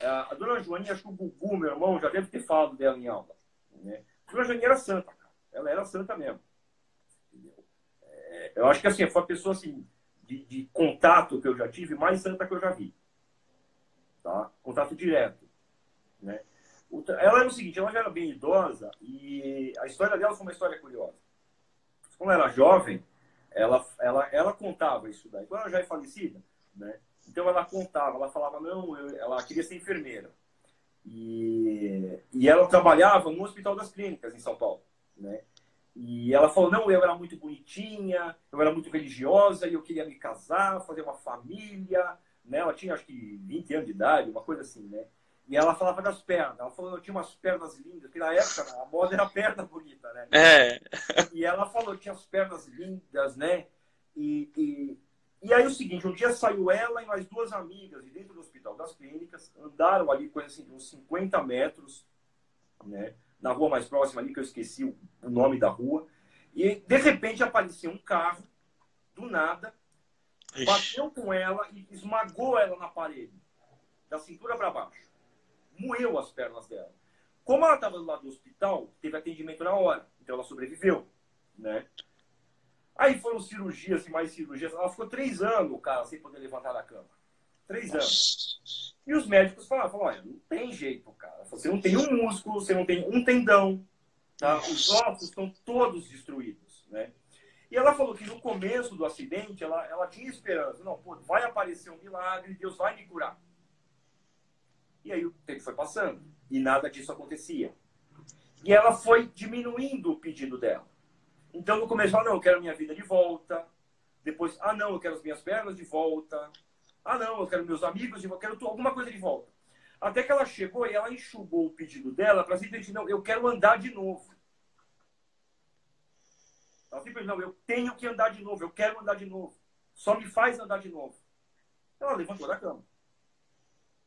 A dona Joaninha, acho que o Gugu, meu irmão, já deve ter falado dela em aula, né? A dona Joaninha era santa, cara. Ela era santa mesmo. Eu acho que, assim, foi a pessoa, assim, de contato que eu já tive, mais santa que eu já vi. Tá? Contato direto. Né? Ela era o seguinte, ela já era bem idosa e a história dela foi uma história curiosa. Quando ela era jovem, ela contava isso daí. Quando ela já é falecida, né? Então ela contava, ela falava, não, ela queria ser enfermeira. E ela trabalhava no Hospital das Clínicas, em São Paulo. Né? E ela falou, não, eu era muito bonitinha, eu era muito religiosa e eu queria me casar, fazer uma família. Né? Ela tinha, acho que, 20 anos de idade, uma coisa assim, né? E ela falava das pernas. Ela falou, eu tinha umas pernas lindas, porque na época a moda era perna bonita, né? E ela falou, tinha as pernas lindas, né? E aí o seguinte, um dia saiu ela e mais duas amigas de dentro do Hospital das Clínicas, andaram ali, coisa assim, de uns 50 metros, né? Na rua mais próxima ali, que eu esqueci o nome da rua. E, de repente, apareceu um carro, do nada, bateu com ela e esmagou ela na parede, da cintura para baixo. Moeu as pernas dela. Como ela estava do lado do hospital, teve atendimento na hora. Então ela sobreviveu. Né? Aí foram cirurgias e mais cirurgias. Ela ficou 3 anos, cara, sem poder levantar da cama. 3 anos. E os médicos falaram, olha, não tem jeito, cara. Você não tem um músculo, você não tem um tendão. Tá? Os ossos estão todos destruídos. Né? E ela falou que no começo do acidente, ela tinha esperança. Não, pô, vai aparecer um milagre, Deus vai me curar. E aí o tempo foi passando. E nada disso acontecia. E ela foi diminuindo o pedido dela. Então, no começo, não, eu quero a minha vida de volta. Depois, não, eu quero as minhas pernas de volta. Não, eu quero meus amigos de volta. Eu quero alguma coisa de volta. Até que ela chegou e ela enxugou o pedido dela para simplesmente, não, eu quero andar de novo. Ela simplesmente, não, eu tenho que andar de novo, eu quero andar de novo. Só me faz andar de novo. Ela levantou da cama.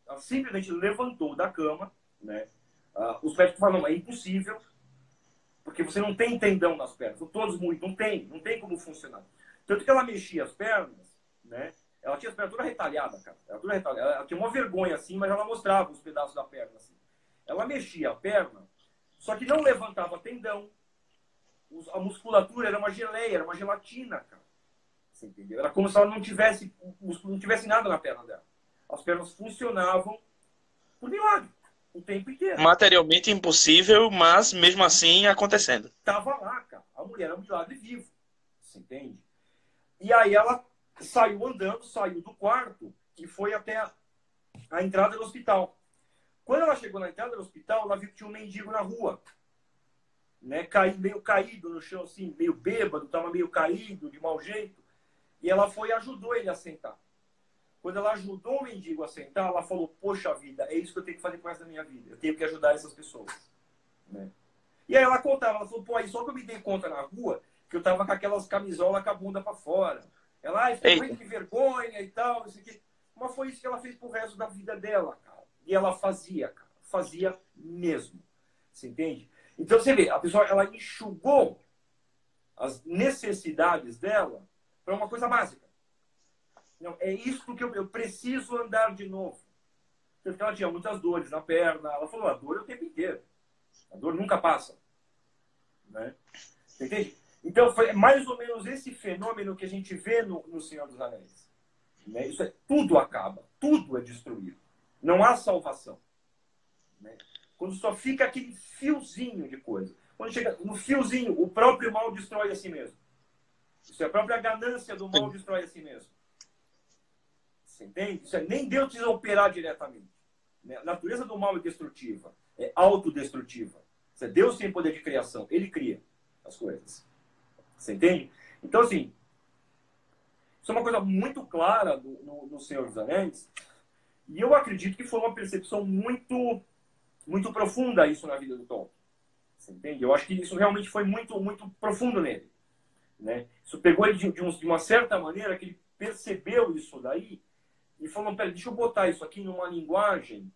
Ela simplesmente levantou da cama, né? Os médicos falaram, não, é impossível, porque você não tem tendão nas pernas. São todos muito, não tem como funcionar. Tanto que ela mexia as pernas, né? Ela tinha as pernas toda retalhada, cara. Ela tinha uma vergonha assim, mas ela mostrava os pedaços da perna assim. Ela mexia a perna, só que não levantava tendão. A musculatura era uma geleia, era uma gelatina, cara. Você entendeu? Era como se ela não tivesse nada na perna dela. As pernas funcionavam por milagre o tempo inteiro. Materialmente impossível, mas mesmo assim acontecendo. Tava lá, cara. A mulher era um milagre vivo. Você entende? E aí ela saiu andando, saiu do quarto e foi até a entrada do hospital. Quando ela chegou na entrada do hospital, ela viu que tinha um mendigo na rua. Né? Meio caído no chão, assim, meio bêbado, estava meio caído, de mau jeito. E ela foi e ajudou ele a sentar. Quando ela ajudou o mendigo a sentar, ela falou, poxa vida, é isso que eu tenho que fazer com essa minha vida. Eu tenho que ajudar essas pessoas. Né? E aí ela contava, ela falou, pô, aí só que eu me dei conta na rua que eu tava com aquelas camisolas com a bunda pra fora. Ela, ficou morrendo de vergonha e tal, isso aqui. Mas foi isso que ela fez pro resto da vida dela, cara. E ela fazia, cara. Fazia mesmo. Você entende? Então você vê, a pessoa, ela enxugou as necessidades dela para uma coisa básica. Não, é isso que eu preciso andar de novo. Porque ela tinha muitas dores na perna. Ela falou, a dor é o tempo inteiro. A dor nunca passa. Né? Entende? Então, foi mais ou menos esse fenômeno que a gente vê no Senhor dos Anéis. Né? Isso tudo acaba. Tudo é destruído. Não há salvação. Né? Quando só fica aquele fiozinho de coisa. Quando chega no fiozinho, o próprio mal destrói a si mesmo. Isso é a própria ganância do mal destrói a si mesmo. Você entende? Isso nem Deus precisa operar diretamente. A natureza do mal é destrutiva. É autodestrutiva. Isso é Deus tem poder de criação. Ele cria as coisas. Você entende? Então, assim, isso é uma coisa muito clara no Senhor dos Anéis. E eu acredito que foi uma percepção muito, muito profunda isso na vida do Tolkien. Você entende? Eu acho que isso realmente foi muito, muito profundo nele. Né? Isso pegou ele de uma certa maneira que ele percebeu isso daí e falou, peraí, deixa eu botar isso aqui numa linguagem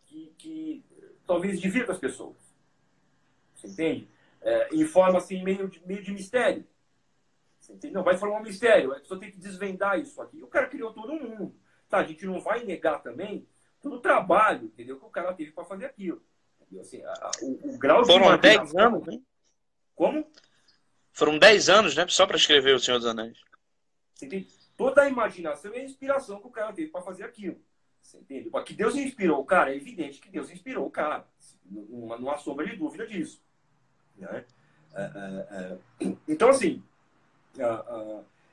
que talvez divirta as pessoas. Você entende? Em forma assim, meio de mistério. Você entende? Não, vai formar um mistério. A pessoa tem que desvendar isso aqui. O cara criou todo mundo. Tá, a gente não vai negar também todo o trabalho, entendeu? Que o cara teve para fazer aquilo. Assim, o grau Foram de 10 anos, né? Como? Foram 10 anos, né? Só para escrever O Senhor dos Anéis. Você entende? Toda a imaginação e a inspiração que o cara teve para fazer aquilo. Você entende? Que Deus inspirou o cara, é evidente que Deus inspirou o cara. Não há sombra de dúvida disso. Né? Então, assim,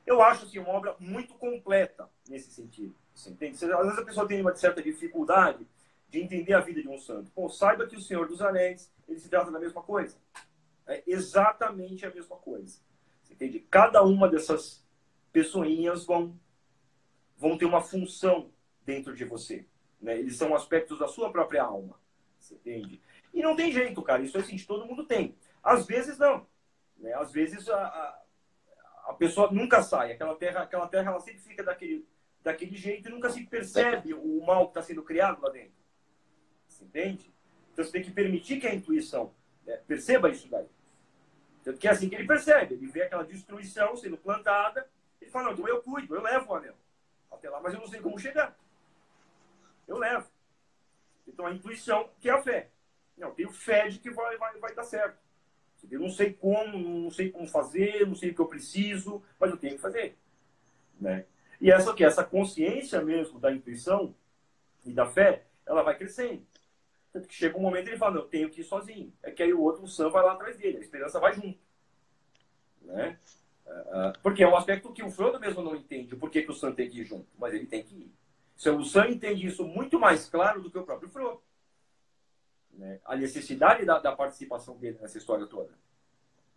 eu acho assim, uma obra muito completa nesse sentido. Você entende? Às vezes a pessoa tem uma certa dificuldade de entender a vida de um santo. Pô, saiba que o Senhor dos Anéis, ele se trata da mesma coisa. É exatamente a mesma coisa. Você entende? Cada uma dessas pessoinhas vão ter uma função dentro de você. Né? Eles são aspectos da sua própria alma. Você entende? E não tem jeito, cara. Isso é assim, todo mundo tem. Às vezes não. Né? Às vezes a pessoa nunca sai. Aquela terra ela sempre fica daquele jeito e nunca se percebe o mal que está sendo criado lá dentro. Você entende? Então você tem que permitir que a intuição perceba isso daí. Tanto que é assim que ele percebe. Ele vê aquela destruição sendo plantada. Ele fala, não, então eu cuido, eu levo o anel. Até lá, mas eu não sei como chegar. Eu levo. Então a intuição, que é a fé. Não, eu tenho fé de que vai dar certo. Eu não sei como fazer, não sei o que eu preciso, mas eu tenho que fazer. Né? E essa consciência mesmo da intuição e da fé, ela vai crescendo. Tanto que chega um momento ele fala, não, eu tenho que ir sozinho. É que aí o outro, o Sam, vai lá atrás dele. A esperança vai junto. Né? Porque é um aspecto que o Frodo mesmo não entende, o porquê que o Sam tem que ir junto. Mas ele tem que ir. O Sam entende isso muito mais claro do que o próprio Frodo. né? A necessidade da participação dele nessa história toda.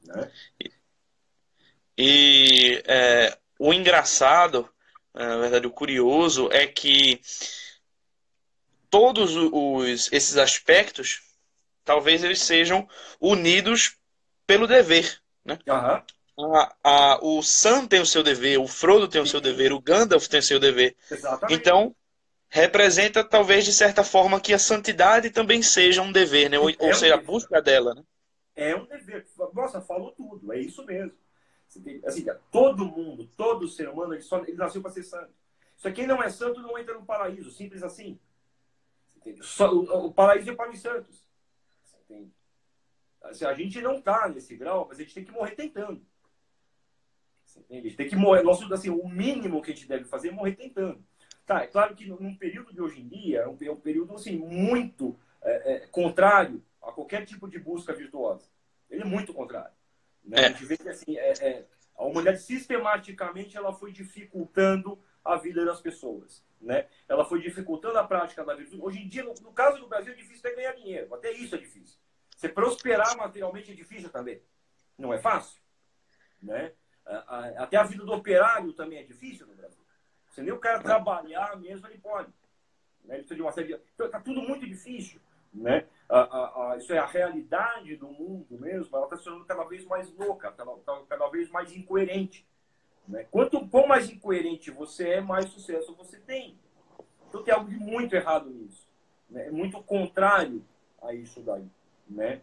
Né? E o engraçado, na verdade, o curioso é que todos esses aspectos, talvez eles sejam unidos pelo dever, né? Aham. O Sam tem o seu dever, o Frodo tem o seu Sim, dever, o Gandalf tem o seu dever. exatamente. Então, representa talvez de certa forma que a santidade também seja um dever, né? Ou É um seja, a dever. busca dela, né? É um dever. Nossa, falou tudo. É isso mesmo. Assim, todo mundo, todo ser humano, ele nasceu para ser santo. Só quem não é santo não entra no paraíso. Simples assim. Só, o paraíso é para os santos. Você entende? Assim, a gente não está nesse grau, mas a gente tem que morrer tentando. Você entende? A gente tem que morrer. Nosso, assim, o mínimo que a gente deve fazer é morrer tentando. Tá, é claro que num período de hoje em dia, é um período assim, muito contrário a qualquer tipo de busca virtuosa. Ele é muito contrário. Né? A É, gente vê que assim, a humanidade sistematicamente ela foi dificultando a vida das pessoas. Né? Ela foi dificultando a prática da virtude. Hoje em dia, no caso do Brasil, é difícil até ganhar dinheiro. Até isso é difícil. Você prosperar materialmente é difícil também. Não é fácil. Né? Até a vida do operário também é difícil no Brasil. Se nem o cara trabalhar mesmo, ele pode. Né? Ele precisa de uma série de... Então, está tudo muito difícil. Né? Isso é a realidade do mundo mesmo. Ela está se tornando cada vez mais louca, cada vez mais incoerente. Né? Quanto mais incoerente você é, mais sucesso você tem. Então tem algo de muito errado nisso. Né? É muito contrário a isso daí. Né?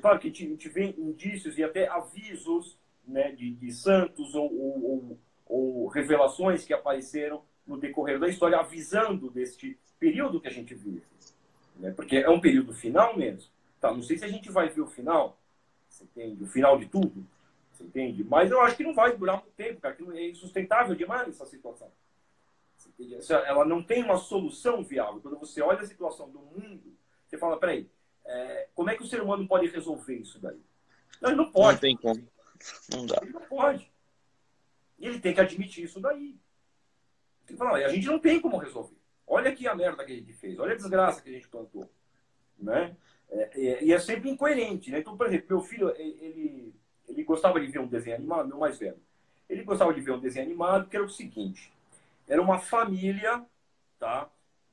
Claro que a gente vê indícios e até avisos, né, de santos ou revelações que apareceram no decorrer da história, avisando deste período que a gente vive. Né? Porque é um período final mesmo. Tá, não sei se a gente vai ver o final, você entende? O final de tudo, você entende? Mas eu acho que não vai durar muito tempo, cara, que é insustentável demais essa situação. Você entende? Ela não tem uma solução viável. Quando você olha a situação do mundo, você fala, peraí, como é que o ser humano pode resolver isso daí? Não, ele não não pode. tem como. Não dá. Ele não pode. E ele tem que admitir isso daí. Tem que falar, a gente não tem como resolver. Olha aqui a merda que a gente fez, olha a desgraça que a gente plantou. Né? E é sempre incoerente. Né? Então, por exemplo, meu filho, ele gostava de ver um desenho animado, meu mais velho. Ele gostava de ver um desenho animado que era o seguinte: era uma família, tá?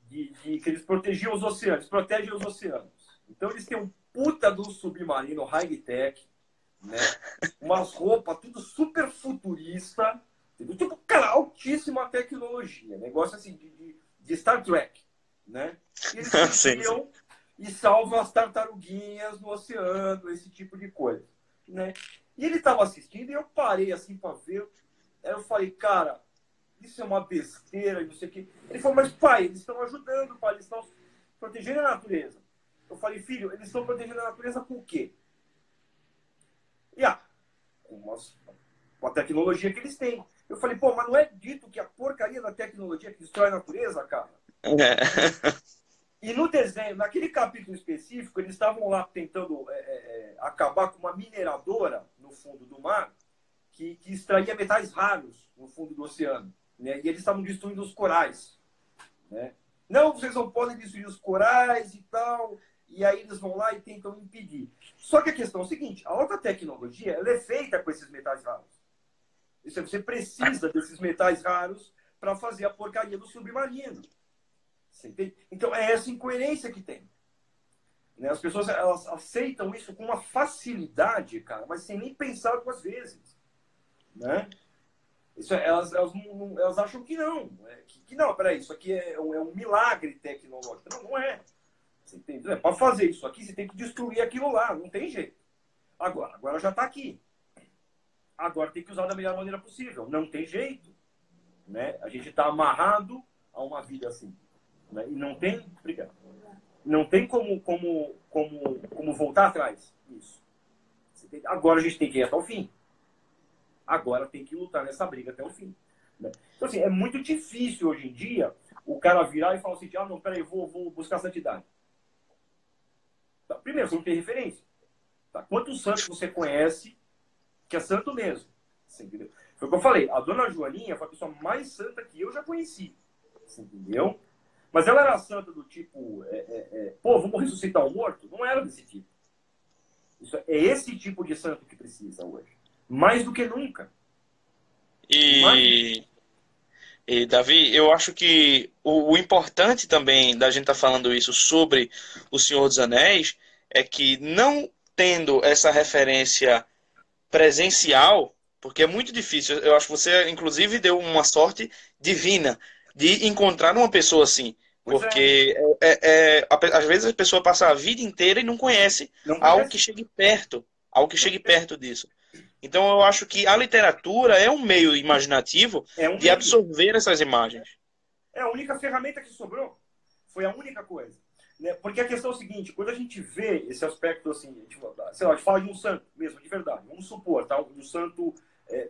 Que eles protegiam os oceanos, protegem os oceanos. Então, eles têm um puta do submarino high-tech, né? Umas roupas tudo super futurista, tipo, cara, altíssima tecnologia, negócio assim de Star Trek, né? E eles Sim, sim. criam e salvam as tartaruguinhas no oceano, esse tipo de coisa, né? E ele estava assistindo e eu parei assim para ver, aí eu falei, cara, isso é uma besteira, não sei o quê. Ele falou, mas pai, eles estão ajudando, pai, eles estão protegendo a natureza. Eu falei, filho, eles estão protegendo a natureza com o quê? E com a tecnologia que eles têm. Eu falei, pô, mas não é dito que a porcaria da tecnologia que destrói a natureza, cara? É. E no desenho, naquele capítulo específico, eles estavam lá tentando acabar com uma mineradora no fundo do mar que extraía metais raros no fundo do oceano. Né? E eles estavam destruindo os corais. Né? Não, vocês não podem destruir os corais e tal. E aí eles vão lá e tentam impedir. Só que a questão é o seguinte, a alta tecnologia ela é feita com esses metais raros. Você precisa desses metais raros para fazer a porcaria do submarino. Então é essa incoerência que tem. Né? As pessoas elas aceitam isso com uma facilidade, cara, mas sem nem pensar duas vezes. Né? Elas acham que não. Que não, peraí, isso aqui é um milagre tecnológico. Não, não é. Você entende? Para fazer isso aqui, você tem que destruir aquilo lá. Não tem jeito. Agora já está aqui. Agora tem que usar da melhor maneira possível. Não tem jeito. Né? A gente está amarrado a uma vida assim. Né? E não tem. Obrigado. Não tem como voltar atrás. Isso. Agora a gente tem que ir até o fim. Agora tem que lutar nessa briga até o fim. Né? Então, assim, é muito difícil hoje em dia o cara virar e falar assim: ah, não, peraí, vou buscar santidade. Tá, primeiro, você não tem referência. Tá? Quantos santos você conhece que é santo mesmo? Você entendeu? Foi o que eu falei. A dona Joaninha foi a pessoa mais santa que eu já conheci. Você entendeu? Mas ela era santa do tipo, pô, vamos ressuscitar o morto? Não era desse tipo. É esse tipo de santo que precisa hoje. Mais do que nunca. Mais... E Davi, eu acho que o importante também da gente estar falando isso sobre o Senhor dos Anéis é que não tendo essa referência presencial, porque é muito difícil, eu acho que você inclusive deu uma sorte divina de encontrar uma pessoa assim, Pois é. porque às vezes a pessoa passa a vida inteira e não conhece Não algo que conhece. chegue perto, algo que Não chegue conhece. perto disso. Então eu acho que a literatura é um meio imaginativo É um de meio. absorver essas imagens. É a única ferramenta que sobrou. Foi a única coisa. Né? Porque a questão é o seguinte, quando a gente vê esse aspecto assim, tipo, sei lá, a gente fala de um santo mesmo, de verdade. Vamos supor, tá? Um santo,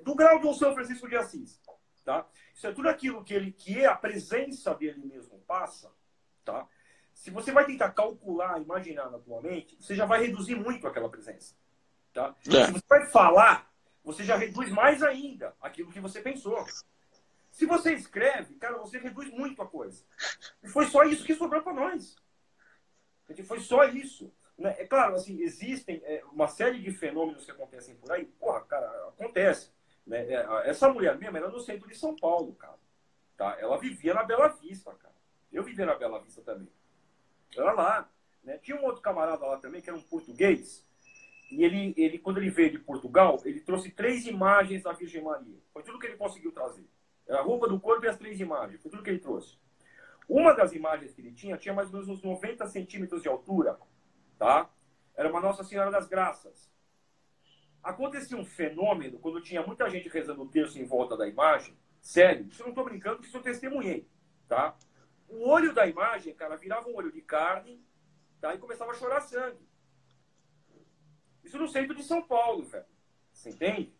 do grau de um São Francisco de Assis. Tá? Isso é tudo aquilo que a presença dele mesmo passa. Tá? Se você vai tentar calcular, imaginar na tua mente, você já vai reduzir muito aquela presença. Tá? Se É. você vai falar, você já reduz mais ainda aquilo que você pensou. Se você escreve, cara, você reduz muito a coisa. E foi só isso que sobrou para nós. Foi só isso. Né? É claro, assim, existem uma série de fenômenos que acontecem por aí. Porra, cara, acontece. Né? Essa mulher mesmo era no centro de São Paulo, cara. Tá? Ela vivia na Bela Vista, cara. Eu vivia na Bela Vista também. Era lá. Né? Tinha um outro camarada lá também, que era um português. E ele, quando ele veio de Portugal, ele trouxe 3 imagens da Virgem Maria. Foi tudo que ele conseguiu trazer. Era a roupa do corpo e as 3 imagens. Foi tudo que ele trouxe. Uma das imagens que ele tinha mais ou menos uns 90 centímetros de altura. Tá? Era uma Nossa Senhora das Graças. Acontecia um fenômeno quando tinha muita gente rezando o terço em volta da imagem. Sério, isso eu não estou brincando, isso eu testemunhei. Tá? O olho da imagem, cara, virava um olho de carne, tá? E começava a chorar sangue. Isso no centro de São Paulo, velho. Você entende?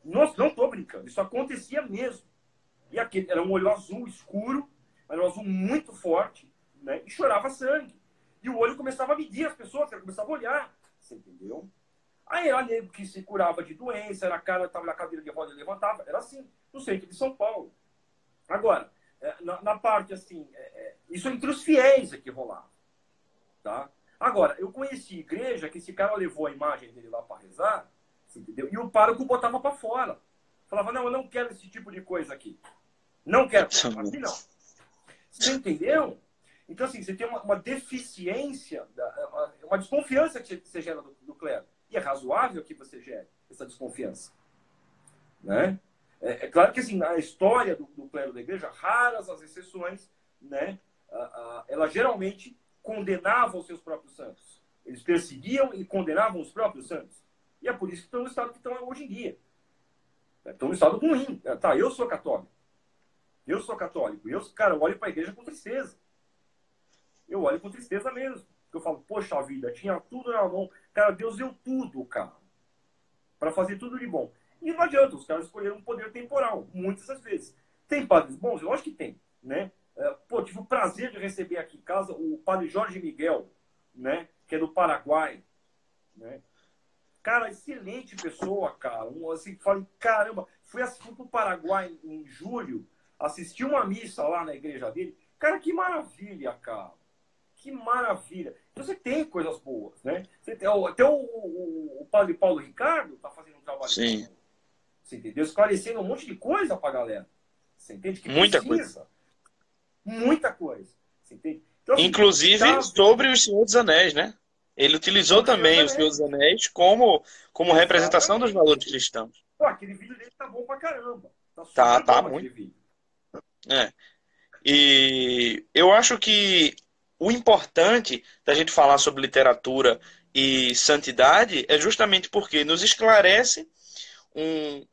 Nossa, não estou brincando. Isso acontecia mesmo. E aquele era um olho azul escuro, era um azul muito forte, né? E chorava sangue. E o olho começava a medir as pessoas, ela começava a olhar. Você entendeu? Aí era nego que se curava de doença, era cara que estava na cadeira de roda e levantava. Era assim, no centro de São Paulo. Agora, na parte assim, isso entre os fiéis é que rolava. Tá? Agora, eu conheci igreja que esse cara levou a imagem dele lá para rezar, entendeu? E o pároco botava para fora. Falava, não, eu não quero esse tipo de coisa aqui. Não quero. Aqui não. Você entendeu? Então, assim, você tem uma deficiência, uma desconfiança que você gera do clero. E é razoável que você gere essa desconfiança. Né? É claro que, assim, a história do clero da igreja, raras as exceções, né? Ela geralmente condenava os seus próprios santos. Eles perseguiam e condenavam os próprios santos. E é por isso que estão no estado que estão hoje em dia. Estão no estado ruim. Tá, eu sou católico. Eu sou católico. E eu, cara, eu olho para a igreja com tristeza. Eu olho com tristeza mesmo. Porque eu falo, poxa vida, tinha tudo na mão. Cara, Deus deu tudo, cara. Para fazer tudo de bom. E não adianta, os caras escolheram um poder temporal. Muitas das vezes. Tem padres bons? Eu acho que tem. Né? Pô, tive o prazer de receber aqui em casa o padre Jorge Miguel, né? Que é do Paraguai. Né? Cara, excelente pessoa, cara. Assim, falei, caramba, fui para o Paraguai em julho, assisti uma missa lá na igreja dele. Cara, que maravilha, cara. Que maravilha. Então você tem coisas boas, né? Você tem, até o padre Paulo Ricardo tá fazendo um trabalho. Sim. Você entendeu? Esclarecendo um monte de coisa pra galera. Você entende? Que Muita precisa. coisa. Muita coisa. Você entende? Então, assim, Inclusive sobre o Senhor dos Anéis, né? Ele utilizou sobre o Senhor dos também o Senhor Anéis. dos Anéis como representação dos valores Exatamente. cristãos. Pô, aquele vídeo dele tá bom pra caramba. Tá Tá, super tá bom aquele muito. vídeo. É. E eu acho que o importante da gente falar sobre literatura e santidade é justamente porque nos esclarece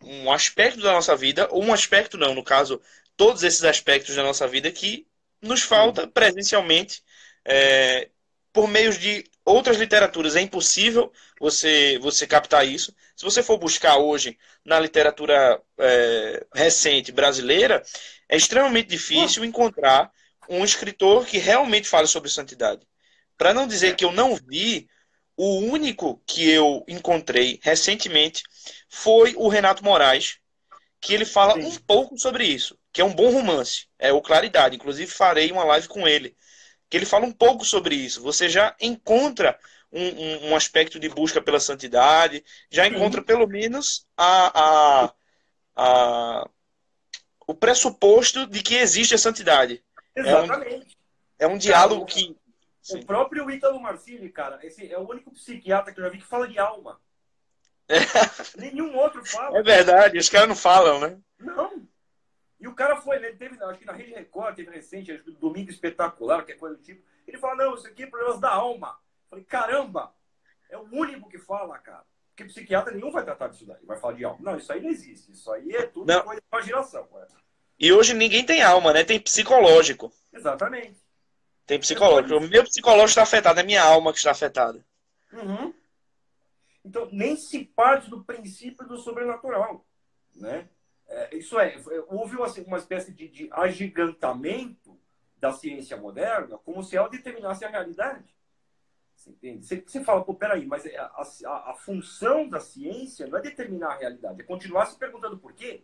um aspecto da nossa vida, ou um aspecto não, no caso, todos esses aspectos da nossa vida que nos Sim. falta presencialmente por meios de outras literaturas. É impossível você captar isso. Se você for buscar hoje na literatura recente brasileira, é extremamente Pô, difícil encontrar um escritor que realmente fale sobre santidade. Para não dizer é. que eu não vi, o único que eu encontrei recentemente foi o Renato Moraes, que ele fala um Sim. pouco sobre isso. que é um bom romance, é o Claridade. Inclusive farei uma live com ele, que ele fala um pouco sobre isso. Você já encontra um aspecto de busca pela santidade, já encontra Sim, pelo menos a, o pressuposto de que existe a santidade. É um, exatamente. é um Cara, diálogo que... o Sim. próprio Ítalo Marcilli, cara, esse é o único psiquiatra que eu já vi que fala de alma. Nenhum outro É fala, cara. verdade, os caras não falam, né? Não. E o cara foi, ele teve, acho que na Rede Record, teve recente, acho que no Domingo Espetacular, que é coisa do tipo. Ele fala, não, isso aqui é problemas da alma. Eu falei, caramba, é o único que fala, cara. Porque psiquiatra nenhum vai tratar disso daí, vai falar de alma. Não, isso aí não existe. Isso aí é tudo Não. coisa de imaginação. Ué. E hoje ninguém tem alma, né? Tem psicológico. Exatamente. Tem É só psicológico. O isso. meu psicológico está afetado, é minha alma que está afetada. Uhum. Então, nem se parte do princípio do sobrenatural, né? Isso é, houve uma espécie de agigantamento da ciência moderna como se ela determinasse a realidade. Você entende? Você fala, pô, peraí, mas a função da ciência não é determinar a realidade, é continuar se perguntando por quê.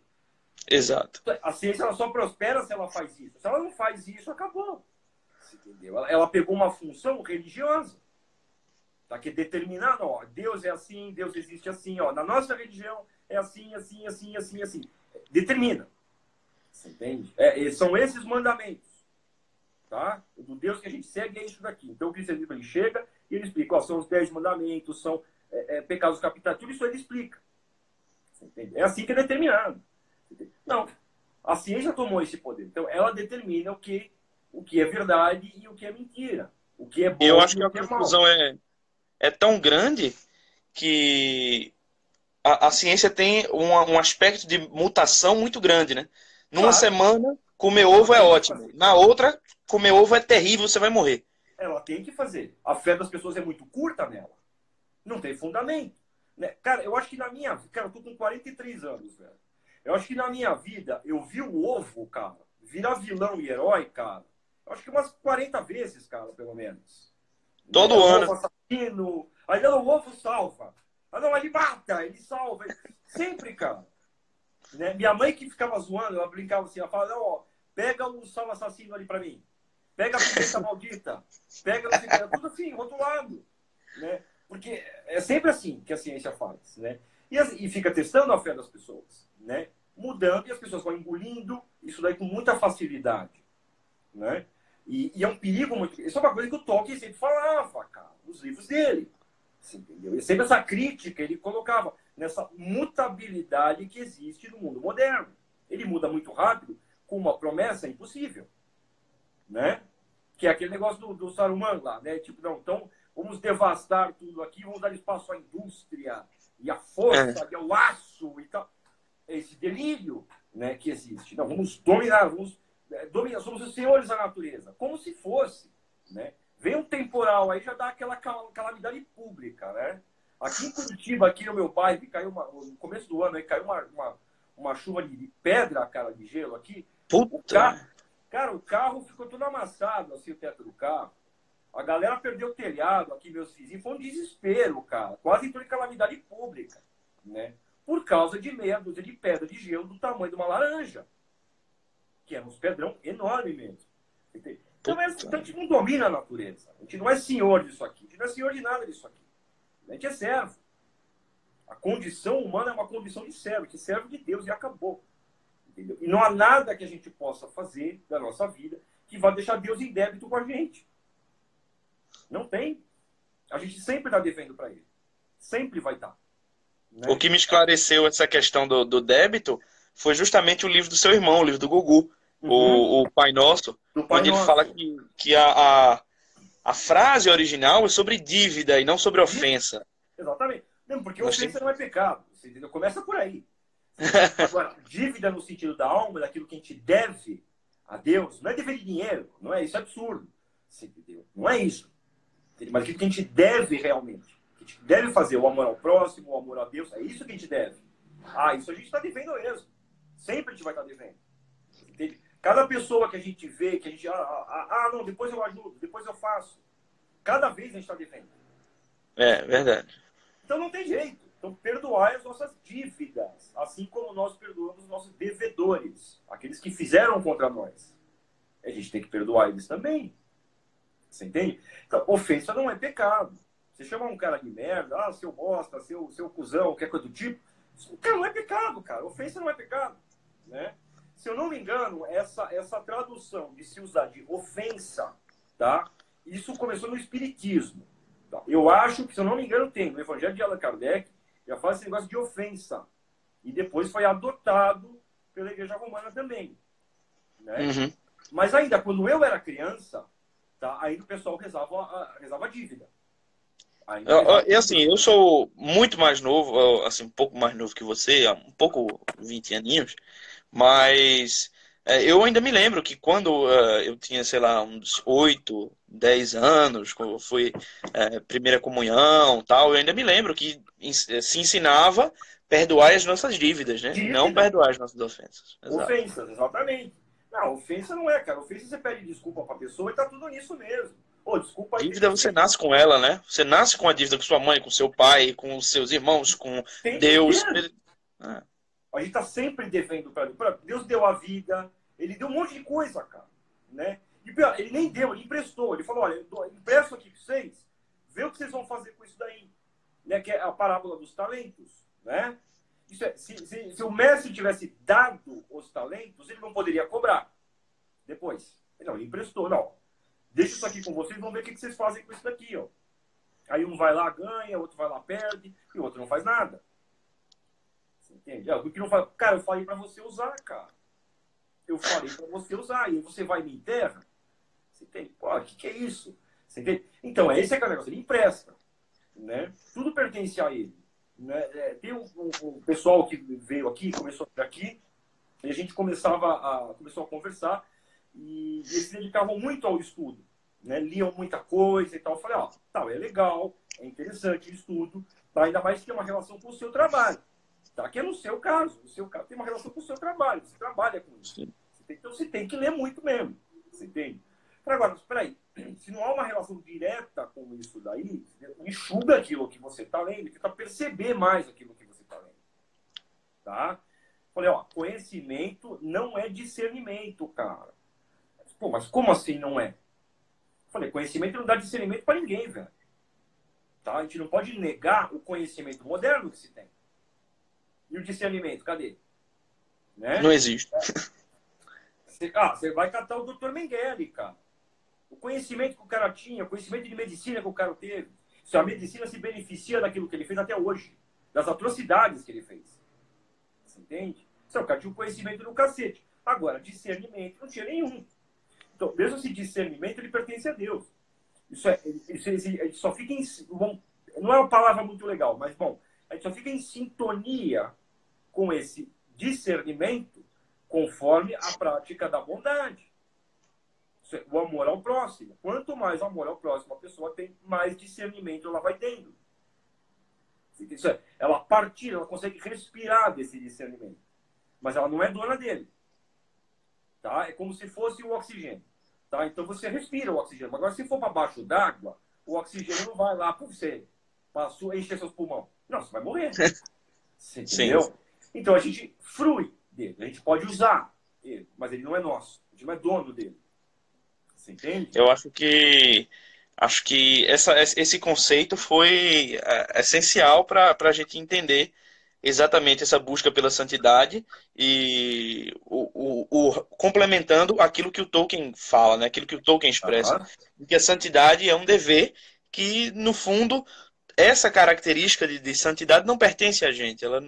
Exato. A ciência ela só prospera se ela faz isso. Se ela não faz isso, acabou. Você entendeu? Ela pegou uma função religiosa. Tá? Que é determinar, não, ó, Deus é assim, Deus existe assim, ó, na nossa religião é assim, assim, assim, assim, assim. Determina. Você entende? São esses mandamentos. Tá? Do Deus que a gente segue é isso daqui. Então o cristianismo ele chega e ele explica, ó, são os 10 mandamentos, são pecados capitais, tudo isso ele explica. Você entende? É assim que é determinado. Não. A ciência tomou esse poder. Então ela determina o que é verdade e o que é mentira. O que é E eu bom acho e que o a que é mal. confusão é tão grande que a ciência tem um aspecto de mutação muito grande, né? Numa Claro, semana, comer ela ovo é tem que ótimo. fazer. Na outra, comer ovo é terrível, você vai morrer. Ela tem que fazer. A fé das pessoas é muito curta nela. Não tem fundamento. Né? Cara, eu acho que na minha vida. Cara, eu tô com 43 anos, velho. Eu acho que na minha vida eu vi o ovo, cara, virar vilão e herói, cara. Eu acho que umas 40 vezes, cara, pelo menos. Né? É Todo o ano. ovo assassino. Aí não, o ovo salva. Ah, não, ele mata, ele salva. Sempre, cara. Né? Minha mãe que ficava zoando, ela brincava assim, ela falava, não, ó, pega o salva assassino ali pra mim. Pega a pimenta maldita. Pega, não sei o que. É tudo assim, rotulado. Né? Porque é sempre assim que a ciência faz, né? E fica testando a fé das pessoas, né? Mudando e as pessoas vão engolindo isso daí com muita facilidade, né? E é um perigo muito... Isso é uma coisa que o Tolkien sempre falava, cara, nos livros dele. Você entendeu? E sempre essa crítica ele colocava nessa mutabilidade que existe no mundo moderno. Ele muda muito rápido com uma promessa impossível, né? Que é aquele negócio do Saruman lá, né? Tipo, não, então vamos devastar tudo aqui, vamos dar espaço à indústria e à É. força e ao aço e tal. É esse delírio, né, que existe. Não, vamos dominar, dominar, somos os senhores da natureza, como se fosse, né? Vem um temporal aí já dá aquela calamidade pública, né? Aqui em Curitiba, aqui no meu bairro, que caiu no começo do ano, aí caiu uma chuva de pedra, cara, de gelo aqui. O Puta. carro, cara, o carro ficou todo amassado, assim, o teto do carro. A galera perdeu o telhado aqui, meus vizinhos. Foi um desespero, cara. Quase entrou em calamidade pública, né? Por causa de meia dúzia de pedra de gelo do tamanho de uma laranja. Que é uns pedrão enorme mesmo. Então, Puta. então a gente não domina a natureza. A gente não é senhor disso aqui. A gente não é senhor de nada disso aqui. A gente é servo. A condição humana é uma condição de servo, que serve de Deus e acabou. Entendeu? E não há nada que a gente possa fazer da nossa vida que vá deixar Deus em débito com a gente. Não tem. A gente sempre está devendo para ele. Sempre vai estar. O Né? que me esclareceu essa questão do débito foi justamente o livro do seu irmão, o livro do Gugu, Uhum. o Pai Nosso, Do Pai onde ele fala Nosso. que a frase original é sobre dívida e não sobre Isso. ofensa. Exatamente. Não, porque Nós temos... ofensa não é pecado. Você entendeu? Começa por aí. Agora, dívida no sentido da alma, daquilo que a gente deve a Deus, não é dever de dinheiro, não é isso, é absurdo. Você entendeu? Não é isso. Mas aquilo que a gente deve realmente. Que a gente deve fazer, o amor ao próximo, o amor a Deus, é isso que a gente deve. Ah, isso a gente está devendo mesmo. Sempre a gente vai estar devendo. Entende? Cada pessoa que a gente vê, que a gente. Não, depois eu ajudo, depois eu faço. Cada vez a gente está devendo. É, verdade. Então não tem jeito. Então perdoai as nossas dívidas, assim como nós perdoamos os nossos devedores, aqueles aqueles que fizeram contra nós. A gente tem que perdoar eles também. Você entende? Então, ofensa não é pecado. Você chamar um cara de merda, seu bosta, seu cuzão, qualquer coisa do tipo, isso, cara, não é pecado, cara. Ofensa não é pecado. Né? Se eu não me engano, essa tradução de se usar de ofensa, tá? Isso começou no Espiritismo. Tá? Eu acho que, se eu não me engano, tem no Evangelho de Allan Kardec, já faz esse negócio de ofensa. E depois foi adotado pela Igreja Romana também. Né? Uhum. Mas ainda, quando eu era criança, tá? Aí o pessoal rezava a dívida. E assim, eu sou muito mais novo, assim, um pouco mais novo que você, um pouco 20 aninhos, mas eu ainda me lembro que quando eu tinha, sei lá, uns 8, 10 anos, quando foi primeira comunhão, tal, eu ainda me lembro que se ensinava perdoar as nossas dívidas, né? E não Dívida. perdoar as nossas ofensas. Exato. Ofensas, exatamente. Não, ofensa não é, cara. Ofensa você pede desculpa pra pessoa e tá tudo nisso mesmo. Ô, desculpa aí. Dívida você nasce com ela, né? Você nasce com a dívida com sua mãe, com seu pai, com os seus irmãos, com Tem que Deus. ter. A gente tá sempre devendo pra Deus. Deu a vida, ele deu um monte de coisa, cara. Né? E pior, ele nem deu, ele emprestou. Ele falou, olha, eu empresto aqui pra vocês, vê o que vocês vão fazer com isso daí. Né? Que é a parábola dos talentos. Né? Isso é, se o mestre tivesse dado os talentos, ele não poderia cobrar. Depois. Não, ele emprestou. Não. Deixa isso aqui com vocês, vamos ver o que vocês fazem com isso daqui. Ó. Aí um vai lá, ganha, outro vai lá, perde, e o outro não faz nada. Você entende? O que não faz... Cara, eu falei pra você usar, cara. Eu falei pra você usar. E você vai e me enterra. Você entende? Pô, o que é isso? Você entende? Então, esse é aquele negócio. Ele empresta. Né? Tudo pertence a ele. Né? Tem um pessoal que veio aqui, começou aqui, e a gente começou a conversar, e eles se dedicavam muito ao estudo. Né? Liam muita coisa e tal. Eu falei, ó, é legal, é interessante o estudo, tá? Ainda mais que tem uma relação com o seu trabalho. Tá? Que é no seu caso. O seu caso tem uma relação com o seu trabalho. Você trabalha com isso. Então você tem que ler muito mesmo. Você entende? Agora, espera aí. Se não há uma relação direta com isso daí, enxuga aquilo que você está lendo, tenta perceber mais aquilo que você está lendo. Tá? Falei, ó, conhecimento não é discernimento, cara. Pô, mas como assim não é? Falei, conhecimento não dá discernimento para ninguém, velho. Tá? A gente não pode negar o conhecimento moderno que se tem. E o discernimento, cadê? Né? Não existe. Você vai catar o Dr. Mengele, cara. O conhecimento que o cara tinha, o conhecimento de medicina que o cara teve. Se a medicina se beneficia daquilo que ele fez até hoje. Das atrocidades que ele fez. Você entende? O cara tinha um conhecimento no cacete. Agora, discernimento não tinha nenhum. Então, mesmo esse discernimento, ele pertence a Deus. Ele só fica em... Não é uma palavra muito legal, mas, bom, a gente só fica em sintonia com esse discernimento conforme a prática da bondade. O amor ao próximo. Quanto mais amor ao próximo a pessoa tem, mais discernimento ela vai tendo. Ela partilha, ela consegue respirar desse discernimento. Mas ela não é dona dele. Tá? É como se fosse o oxigênio. Tá? Então você respira o oxigênio. Agora, se for para baixo d'água, o oxigênio não vai lá para você. Passou, encher seus pulmões. Não, você vai morrer. Você entendeu? Sim. Então a gente frui dele. A gente pode usar ele, mas ele não é nosso. A gente não é dono dele. Você entende? Eu acho que esse conceito foi essencial para a gente entender exatamente essa busca pela santidade e complementando aquilo que o Tolkien fala, né? Aquilo que o Tolkien expressa. Que a santidade é um dever que, no fundo, essa característica de santidade não pertence a gente. Ela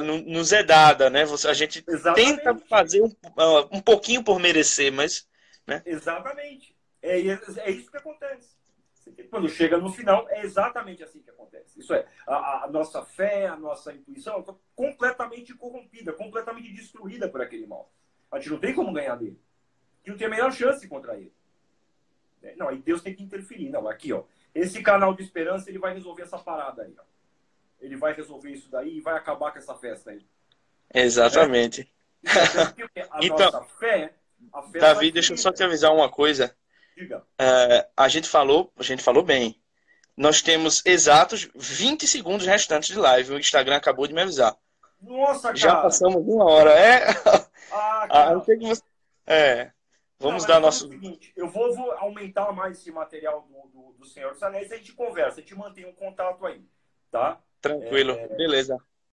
nos é dada, né? A gente tenta fazer um pouquinho por merecer, mas... Né? Exatamente. É isso que acontece. Quando chega no final, é exatamente assim que acontece. Isso é, a nossa fé, a nossa intuição está completamente corrompida, completamente destruída por aquele mal. A gente não tem como ganhar dele. A gente não tem a menor chance contra ele. Não, aí Deus tem que interferir. Não, aqui, ó. Esse canal de esperança, ele vai resolver essa parada aí, ó. Ele vai resolver isso daí e vai acabar com essa festa aí. Exatamente. Nossa fé... Davi, deixa eu só te avisar uma coisa. Diga. A gente falou bem. Nós temos exatos 20 segundos restantes de live. O Instagram acabou de me avisar. Nossa, Já cara. passamos 1 hora. É. Ah, A não cara. ser que você. É. Não, Vamos mas dar faz o nosso. seguinte, eu vou aumentar mais esse material do Senhor dos Anéis e a gente conversa, a gente mantém um contato aí, tá? Tranquilo. Beleza.